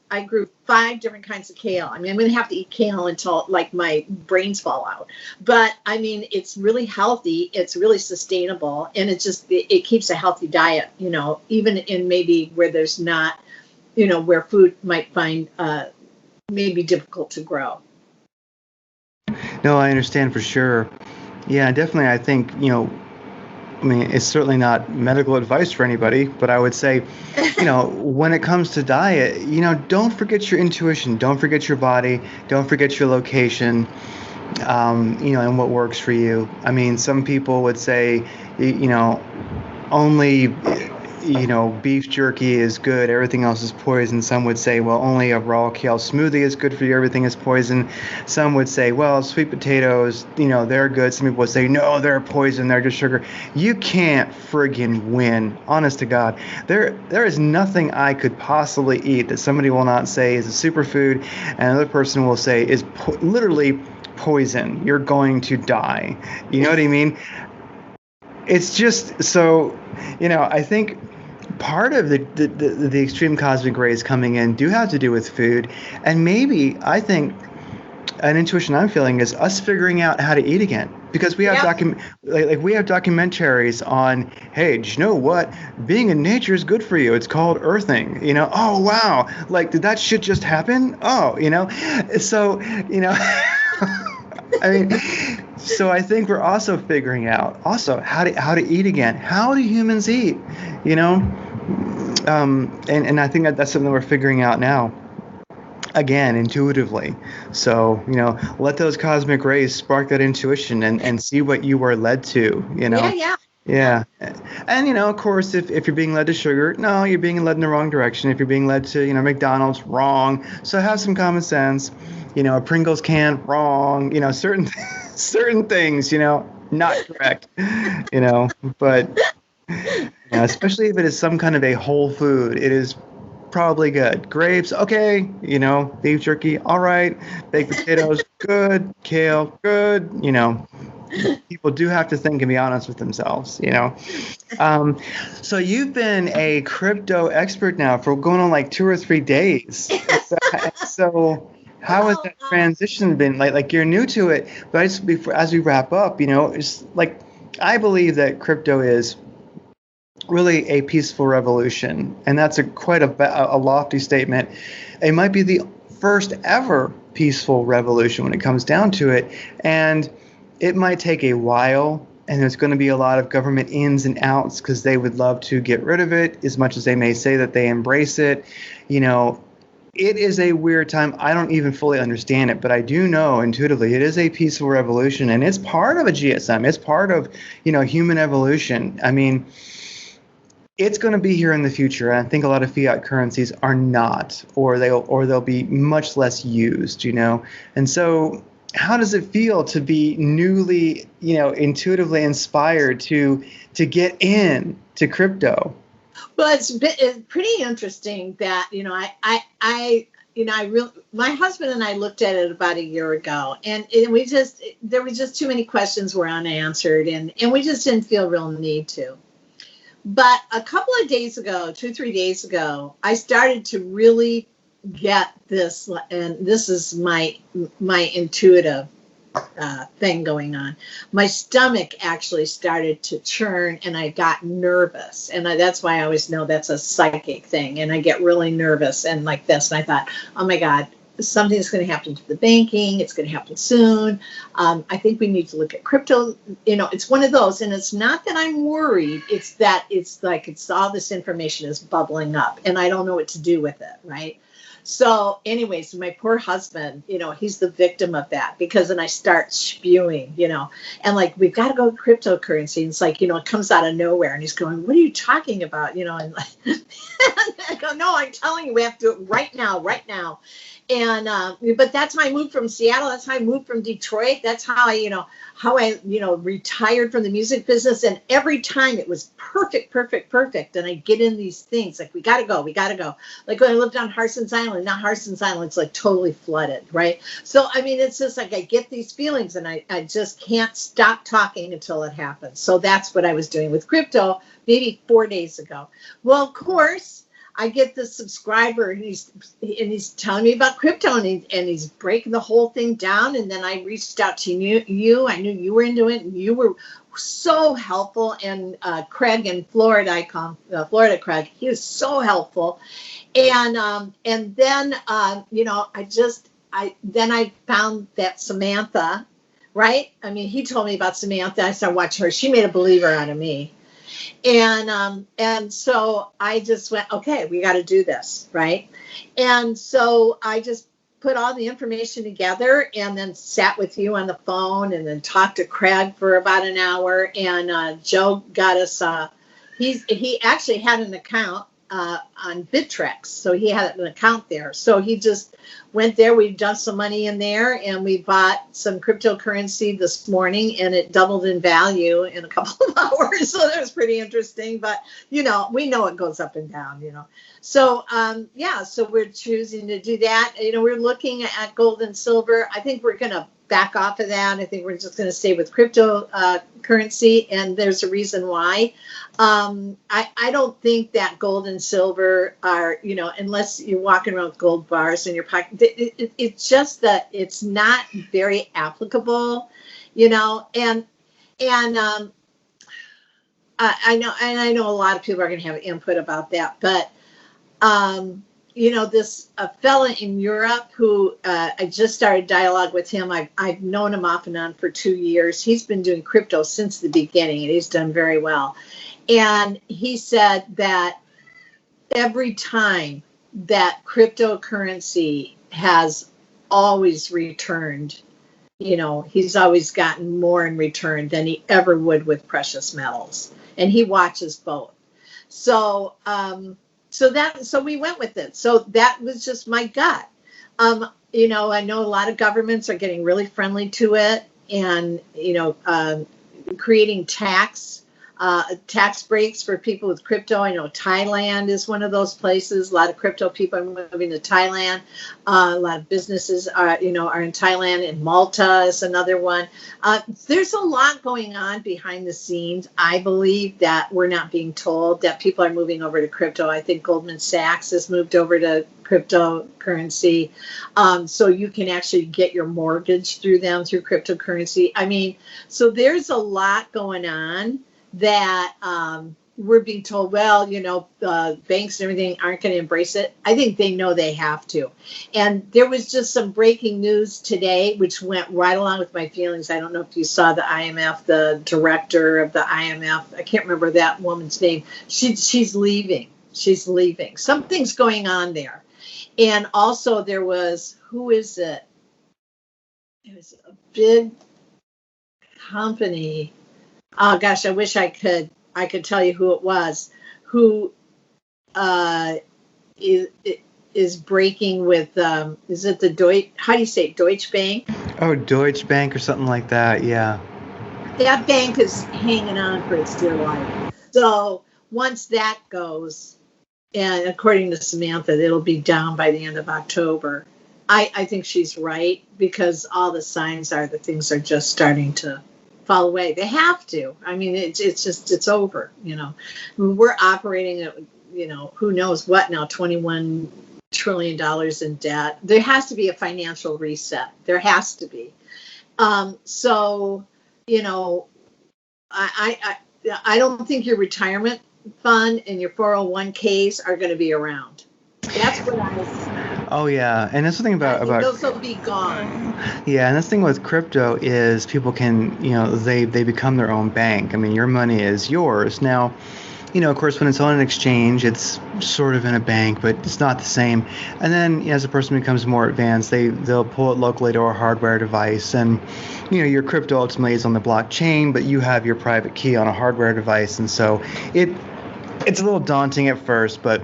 5 different kinds of kale. I'm going to have to eat kale until like my brains fall out. But it's really healthy. It's really sustainable, and it keeps a healthy diet. Even in maybe where there's not, where food might find maybe difficult to grow. No, I understand for sure. Yeah, definitely. I think it's certainly not medical advice for anybody, but I would say, when it comes to diet, don't forget your intuition, don't forget your body, don't forget your location, and what works for you. Some people would say, only, beef jerky is good, everything else is poison. Some would say, well, only a raw kale smoothie is good for you, everything is poison. Some would say, well, sweet potatoes, they're good. Some people would say, no, they're poison, they're just sugar. You can't friggin' win, honest to God. There is nothing I could possibly eat that somebody will not say is a superfood, and another person will say is literally poison. You're going to die. You know what I mean? It's just so, I think part of the extreme cosmic rays coming in do have to do with food. And maybe, I think, an intuition I'm feeling is us figuring out how to eat again. Because we have we have documentaries on, hey, do you know what? Being in nature is good for you. It's called earthing. Oh, wow. Like, did that shit just happen? Oh, So, so I think we're also figuring out how to eat again. How do humans eat? And I think that's something that we're figuring out now. Again, intuitively. So, let those cosmic rays spark that intuition and see what you were led to, Yeah. And, of course, if you're being led to sugar, no, you're being led in the wrong direction. If you're being led to, McDonald's, wrong. So have some common sense. A Pringles can, wrong. Certain things, not correct. But especially if it is some kind of a whole food, it is probably good. Grapes, okay. Beef jerky, all right. Baked potatoes, good. Kale, good. people do have to think and be honest with themselves, you know. So you've been a crypto expert now for going on like 2 or 3 days. So how has that transition been? Like you're new to it, but as we wrap up, you know, it's like I believe that crypto is really a peaceful revolution, and that's quite a lofty statement. It might be the first ever peaceful revolution when it comes down to it, and it might take a while, and there's going to be a lot of government ins and outs because they would love to get rid of it as much as they may say that they embrace it. You know, it is a weird time. I don't even fully understand it, but I do know intuitively it is a peaceful revolution, and it's part of a GSM. It's part of, you know, human evolution. I mean, it's going to be here in the future. And I think a lot of fiat currencies are not, or they'll be much less used, you know. And so how does it feel to be newly, you know, intuitively inspired to get in to crypto? Well, it's pretty interesting that, you know, my husband and I looked at it about a year ago, and there were just too many questions were unanswered, and we just didn't feel real need to. But a couple of days ago, 2-3 days ago, I started to really get this, and this is my intuitive thing going on. My stomach actually started to churn, and I got nervous, and that's why I always know that's a psychic thing. And I get really nervous and like this, and I thought, oh my God, something's going to happen to the banking. It's going to happen soon. I think we need to look at crypto. You know, it's one of those, and it's not that I'm worried. It's that it's all this information is bubbling up, and I don't know what to do with it, right? So anyways, my poor husband, you know, he's the victim of that, because then I start spewing, you know, and like, we've got to go cryptocurrency. And it's like, you know, it comes out of nowhere, and he's going, what are you talking about? You know, and like, I go, no, I'm telling you, we have to do it right now. And, but that's how I moved from Seattle. That's how I moved from Detroit. That's how I, retired from the music business. And every time it was perfect. And I get in these things like, we got to go. Like when I lived on Harson's Island, now Harson's Island, it's like totally flooded. Right. So, I mean, it's just like, I get these feelings, and I just can't stop talking until it happens. So that's what I was doing with crypto maybe 4 days ago. Well, of course, I get this subscriber, and he's telling me about crypto, and he's breaking the whole thing down. And then I reached out to you. I knew you were into it, and you were so helpful. And Craig in Florida, I call him Florida Craig. He was so helpful. And then I found that Samantha, right? I mean, he told me about Samantha. I started watching her. She made a believer out of me. And so I just went, okay, we got to do this, right? And so I just put all the information together, and then sat with you on the phone, and then talked to Craig for about an hour. And Joe got us. He actually had an account on Bittrex, so he had an account there. So he just went there. We've done some money in there, and we bought some cryptocurrency this morning, and it doubled in value in a couple of hours. So that was pretty interesting. But, you know, we know it goes up and down, you know. So, so we're choosing to do that. You know, we're looking at gold and silver. I think we're going to back off of that. I think we're just going to stay with cryptocurrency, and there's a reason why. I don't think that gold and silver are, you know, unless you're walking around with gold bars in your pocket, it's just that it's not very applicable, you know, and I know a lot of people are going to have input about that, but, you know, a fella in Europe who I just started dialogue with him. I've known him off and on for 2 years. He's been doing crypto since the beginning, and he's done very well. And he said that every time that cryptocurrency has always returned, you know, he's always gotten more in return than he ever would with precious metals. And he watches both. So, so we went with it. So that was just my gut. You know, I know a lot of governments are getting really friendly to it, and, you know, creating tax tax breaks for people with crypto. I know Thailand is one of those places. A lot of crypto people are moving to Thailand. A lot of businesses are in Thailand, and Malta is another one. There's a lot going on behind the scenes. I believe that we're not being told that people are moving over to crypto. I think Goldman Sachs has moved over to cryptocurrency. So you can actually get your mortgage through them through cryptocurrency. I mean, so there's a lot going on that we're being told, well, banks and everything aren't going to embrace it. I think they know they have to. And there was just some breaking news today, which went right along with my feelings. I don't know if you saw the IMF, the director of the IMF. I can't remember that woman's name. She's leaving. She's leaving. Something's going on there. And also there was, who is it? It was a big company. Oh gosh, I wish I could tell you who it was, who is breaking with, is it the Deutsche, how do you say it, Deutsche Bank? Oh, Deutsche Bank or something like that, yeah. That bank is hanging on for its dear life. So once that goes, and according to Samantha, it'll be down by the end of October. I think she's right, because all the signs are that things are just starting to fall away. They have to. I mean, it's over. We're operating at, who knows what now, $21 trillion in debt. There has to be a financial reset. There has to be. So, I don't think your retirement fund and your 401ks are going to be around. That's what I see. Oh yeah, and that's the thing about those will be gone. Yeah, and this thing with crypto is people can, they become their own bank. I mean, your money is yours. Now, of course, when it's on an exchange, it's sort of in a bank, but it's not the same. And then as a person becomes more advanced, they'll pull it locally to a hardware device, and your crypto ultimately is on the blockchain, but you have your private key on a hardware device, and so it's a little daunting at first, but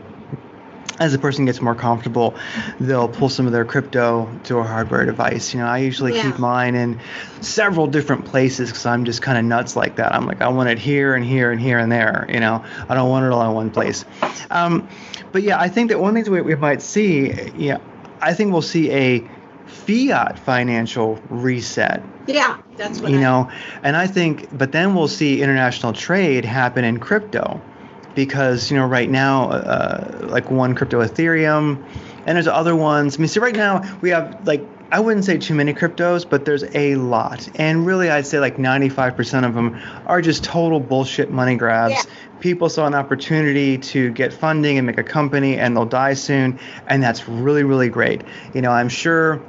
as the person gets more comfortable, they'll pull some of their crypto to a hardware device. I usually keep mine in several different places because I'm just kind of nuts like that. I'm like, I want it here and here and here and there. I don't want it all in one place. But yeah, I think that one thing that we might see, I think we'll see a fiat financial reset. Yeah, that's what and I think, but then we'll see international trade happen in crypto. Because, right now, like one crypto Ethereum, and there's other ones. I mean, see, right now we have, I wouldn't say too many cryptos, but there's a lot. And really, I'd say 95% of them are just total bullshit money grabs. Yeah. People saw an opportunity to get funding and make a company, and they'll die soon. And that's really, really great. I'm sure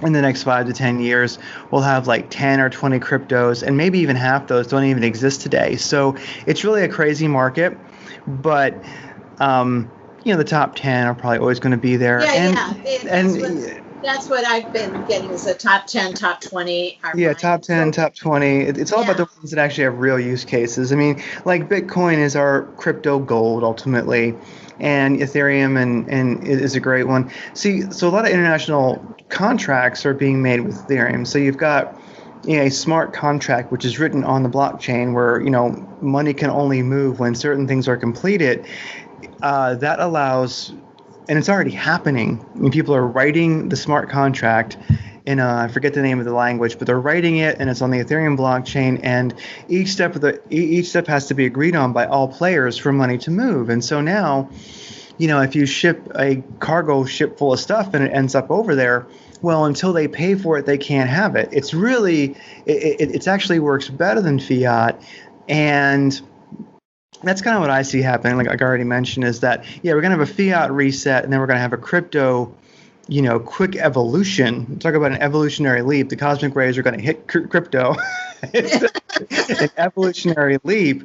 in the next 5 to 10 years, we'll have 10 or 20 cryptos, and maybe even half those don't even exist today. So it's really a crazy market, but the top 10 are probably always going to be there. That's what I've been getting, is the top 10, top 20. Top 10, top 20. It's all about the ones that actually have real use cases. I mean, Bitcoin is our crypto gold ultimately. And Ethereum and is a great one. See, so a lot of international contracts are being made with Ethereum. So you've got a smart contract which is written on the blockchain where money can only move when certain things are completed. That allows, and it's already happening. I mean, people are writing the smart contract in I forget the name of the language, but they're writing it, and it's on the Ethereum blockchain, and each step has to be agreed on by all players for money to move. And so now, if you ship a cargo ship full of stuff and it ends up over there, well, until they pay for it, they can't have it. It's really, it actually works better than fiat, and that's kind of what I see happening. Like I already mentioned, is that we're gonna have a fiat reset, and then we're gonna have a crypto quick evolution. Talk about an evolutionary leap. The cosmic rays are going to hit crypto. It's an evolutionary leap.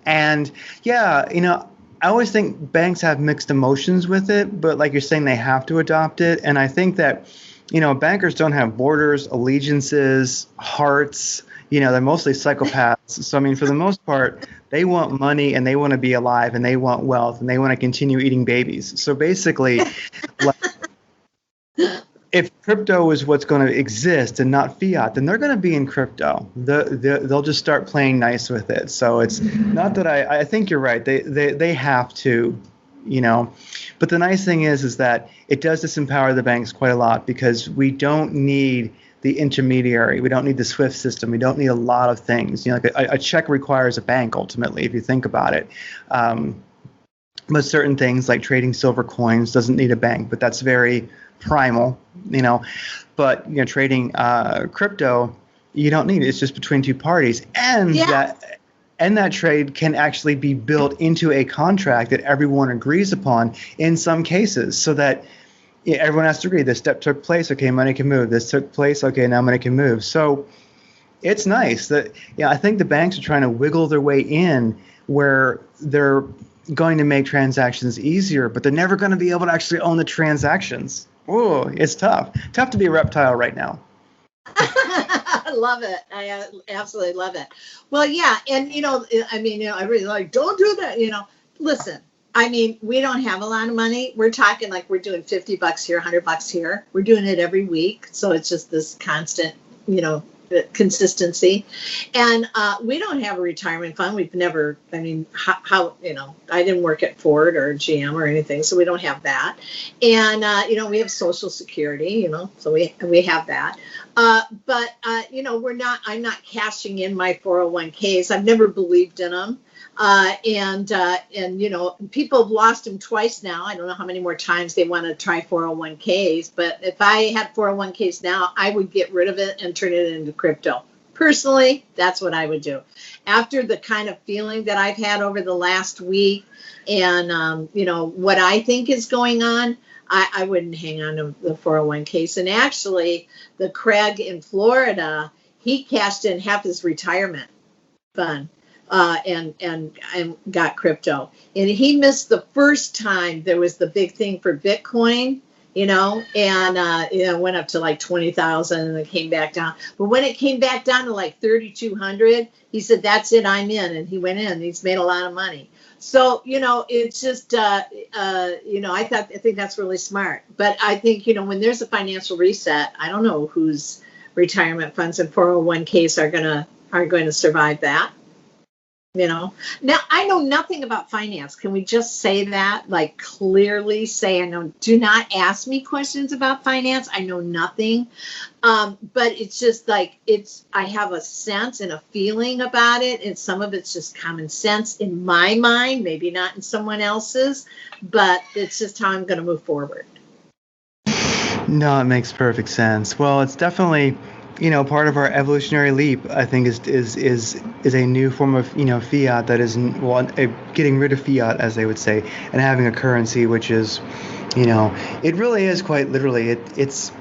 And I always think banks have mixed emotions with it, but like you're saying, they have to adopt it. And I think that, bankers don't have borders, allegiances, hearts. They're mostly psychopaths. So, I mean, for the most part, they want money, and they want to be alive, and they want wealth, and they want to continue eating babies. So basically, if crypto is what's going to exist and not fiat, then they're going to be in crypto. They'll just start playing nice with it. So it's not that I think you're right. They have to, But the nice thing is that it does disempower the banks quite a lot, because we don't need the intermediary. We don't need the SWIFT system. We don't need a lot of things. Like a check requires a bank ultimately, if you think about it. But certain things like trading silver coins doesn't need a bank, but that's very primal, But trading crypto, you don't need it. It's just between two parties, and that trade can actually be built into a contract that everyone agrees upon in some cases, so that everyone has to agree. This step took place. Okay, money can move. This took place. Okay, now money can move. So it's nice that I think the banks are trying to wiggle their way in where they're going to make transactions easier, but they're never going to be able to actually own the transactions. Oh, it's tough. Tough to be a reptile right now. I love it. I absolutely love it. Well, yeah. And, I really like, don't do that. Listen, we don't have a lot of money. We're talking like we're doing $50 here, $100 here. We're doing it every week. So it's just this constant, consistency. And we don't have a retirement fund. We've never, how I didn't work at Ford or GM or anything, so we don't have that. And, we have Social Security, so we have that. But I'm not cashing in my 401ks. I've never believed in them. And people have lost them twice now. I don't know how many more times they want to try 401ks, but if I had 401ks now, I would get rid of it and turn it into crypto. Personally, that's what I would do. After the kind of feeling that I've had over the last week and, what I think is going on, I wouldn't hang on to the 401ks. And actually, the Craig in Florida, he cashed in half his retirement fund. And got crypto. And he missed the first time there was the big thing for Bitcoin, and went up to like 20,000 and it came back down. But when it came back down to like 3,200, he said, that's it, I'm in. And he went in. He's made a lot of money. So, it's just, I think that's really smart. But I think, when there's a financial reset, I don't know whose retirement funds and 401ks are going to survive that. Now I know nothing about finance. Can we just say that, like clearly say, do not ask me questions about finance. I know nothing. But it's just like, I have a sense and a feeling about it. And some of it's just common sense in my mind, maybe not in someone else's, but it's just how I'm going to move forward. No, it makes perfect sense. Well, it's definitely, part of our evolutionary leap, I think, is a new form of, fiat that is getting rid of fiat, as they would say, and having a currency, which is, it really is quite literally, it's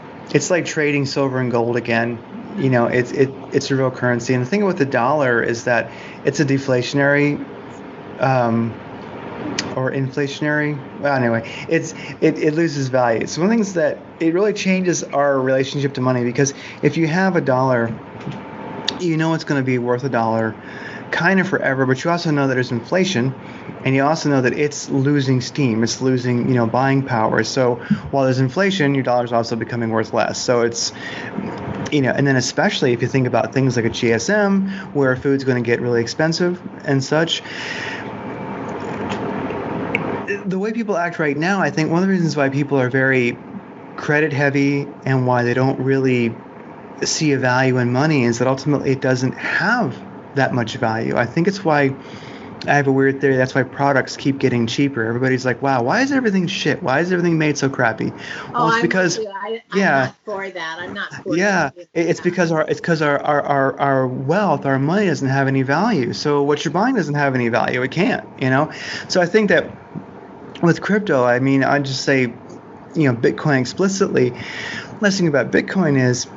like trading silver and gold again. It's a real currency. And the thing with the dollar is that it's a deflationary, or inflationary. Well, anyway, it loses value. So one of the things that it really changes our relationship to money, because if you have a dollar, it's going to be worth a dollar kind of forever, but you also know that there's inflation, and you also know that it's losing steam. It's losing, buying power. So while there's inflation, your dollar's also becoming worth less. So it's, and then especially if you think about things like a GSM, where food's going to get really expensive and such. The way people act right now, I think one of the reasons why people are very credit heavy and why they don't really see a value in money is that ultimately it doesn't have that much value. I think it's why I have a weird theory. That's why products keep getting cheaper. Everybody's like, wow, why is everything shit? Why is everything made so crappy? Well, it's because I'm not for that. I'm not for that. It's because our wealth, our money doesn't have any value. So what you're buying doesn't have any value. It can't, So I think that with crypto, I just say, Bitcoin explicitly. Last thing about Bitcoin is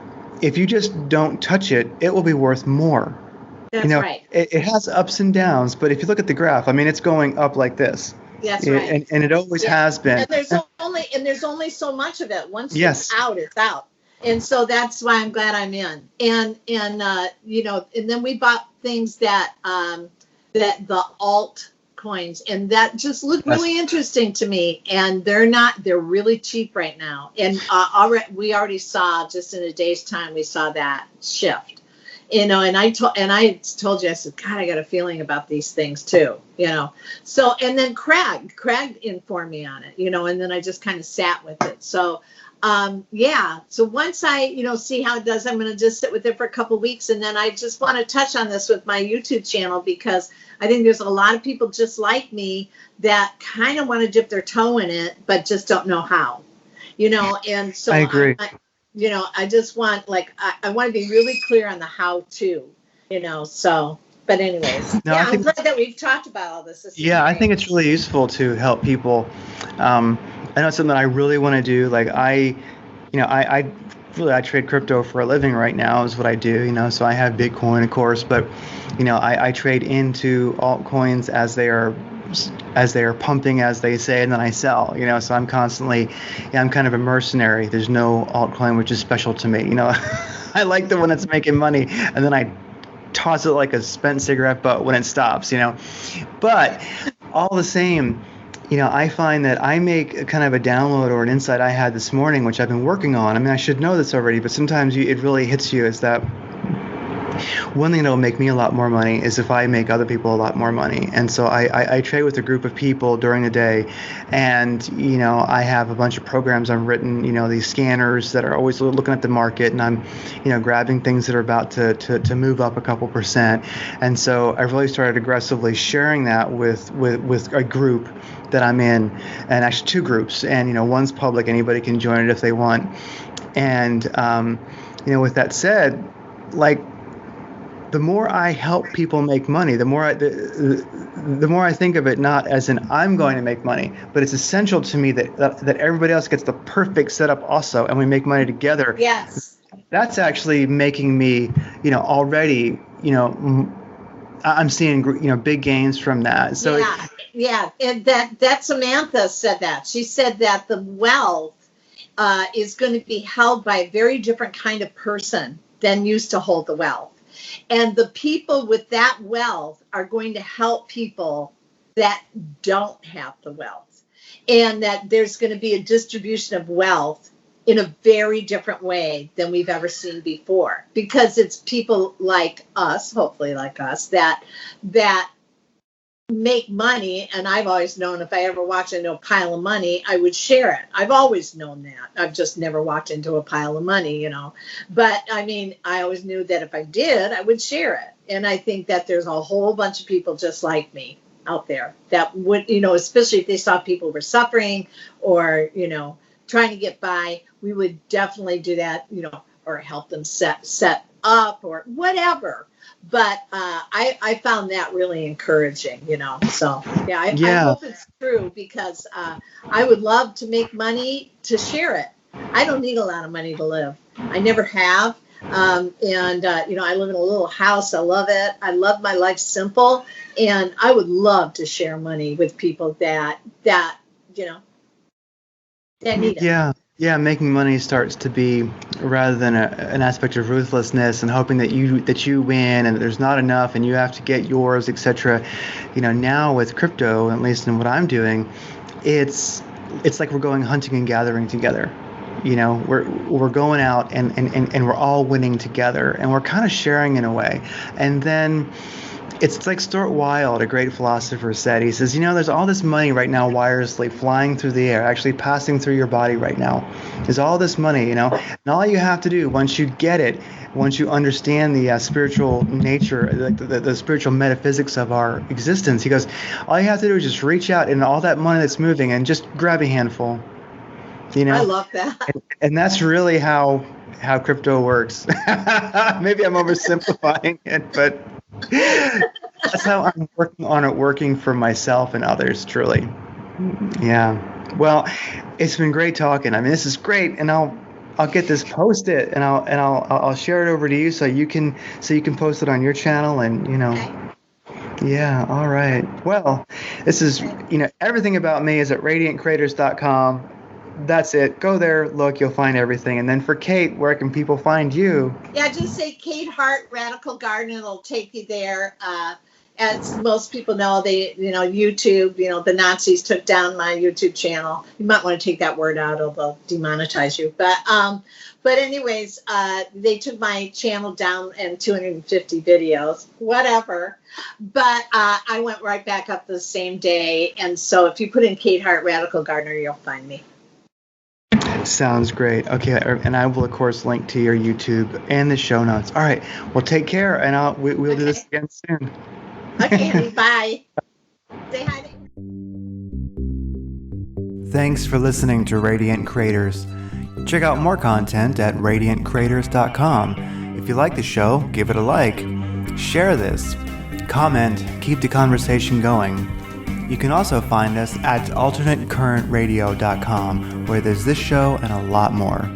if you just don't touch it, it will be worth more. That's right. It has ups and downs, but if you look at the graph, it's going up like this. That's right. And it always has been. And there's only so much of it. Once it's out, it's out. And so that's why I'm glad I'm in. And then we bought things that the alt altcoins, and that just looked really interesting to me. And they're really cheap right now. And we already saw, just in a day's time, we saw that shift. And I told you, I said, God, I got a feeling about these things too, So, and then Craig informed me on it, and then I just kind of sat with it. So, so once I, see how it does, I'm going to just sit with it for a couple of weeks. And then I just want to touch on this with my YouTube channel, because I think there's a lot of people just like me that kind of want to dip their toe in it, but just don't know how, and so I agree. I just want, I want to be really clear on the how to, so, but anyways, I'm glad that we've talked about all this. I think it's really useful to help people. I know it's something that I really want to do. Like I trade crypto for a living right now is what I do, so I have Bitcoin, of course, but, I trade into altcoins as they are pumping, as they say, and then I sell, so I'm constantly, I'm kind of a mercenary. There's no altcoin which is special to me. I like the one that's making money, and then I toss it like a spent cigarette butt when it stops, but all the same, I find that I make a kind of a download or an insight I had this morning, which I've been working on. I mean, I should know this already, but sometimes it really hits you, is that one thing that will make me a lot more money is if I make other people a lot more money. And so I trade with a group of people during the day, and, I have a bunch of programs I've written, these scanners that are always looking at the market, and I'm, grabbing things that are about to move up a couple percent. And so I really started aggressively sharing that with a group that I'm in, and actually two groups, and, one's public, anybody can join it if they want. And, with that said, the more I help people make money, the more I think of it not as an I'm going to make money, but it's essential to me that everybody else gets the perfect setup also, and we make money together. Yes. That's actually making me, already, I'm seeing, big gains from that. So and that Samantha said that. She said that the wealth is going to be held by a very different kind of person than used to hold the wealth. And the people with that wealth are going to help people that don't have the wealth. And that there's going to be a distribution of wealth in a very different way than we've ever seen before. Because it's people like us, hopefully like us, that make money. And I've always known if I ever walked into a pile of money, I would share it. I've always known that. I've just never walked into a pile of money, But I mean, I always knew that if I did, I would share it. And I think that there's a whole bunch of people just like me out there that would, especially if they saw people were suffering or, trying to get by, we would definitely do that, or help them set up or whatever. But I found that really encouraging, So, I hope it's true, because I would love to make money to share it. I don't need a lot of money to live. I never have. I live in a little house. I love it. I love my life simple. And I would love to share money with people that need it. Yeah, making money starts to be, rather than an aspect of ruthlessness and hoping that you win and that there's not enough and you have to get yours, etc. Now with crypto, at least in what I'm doing, it's like we're going hunting and gathering together. We're going out and we're all winning together, and we're kind of sharing in a way. And then it's like Stuart Wilde, a great philosopher, said. He says, there's all this money right now wirelessly flying through the air, actually passing through your body right now. There's all this money, and all you have to do once you get it, once you understand the spiritual nature, like the spiritual metaphysics of our existence, he goes, all you have to do is just reach out, and all that money that's moving, and just grab a handful. I love that. And that's really how crypto works. Maybe I'm oversimplifying it, but that's how I'm working on it, working for myself and others, truly. Yeah. Well, it's been great talking. I mean, this is great, and I'll get this posted, and I'll share it over to you so you can post it on your channel, and Okay. Yeah. All right. Well, this is everything about me is at radiantcreators.com. That's it. Go there, look, you'll find everything. And then for Kate, where can people find you? Yeah, just say Kate Hart, Radical Garden. It'll take you there. as most people know, YouTube, the Nazis took down my YouTube channel. You might want to take that word out, or they'll demonetize you. But anyways, they took my channel down and 250 videos, whatever. But I went right back up the same day. And so if you put in Kate Hart Radical Gardner, you'll find me. Sounds great. Okay, and I will of course link to your YouTube and the show notes. All right. Well, take care, and we'll do this again soon. Okay, honey, bye. Say hi. Thanks for listening to Radiant Creators. Check out more content at radiantcreators.com. If you like the show, give it a like. Share this. Comment. Keep the conversation going. You can also find us at alternatecurrentradio.com, where there's this show and a lot more.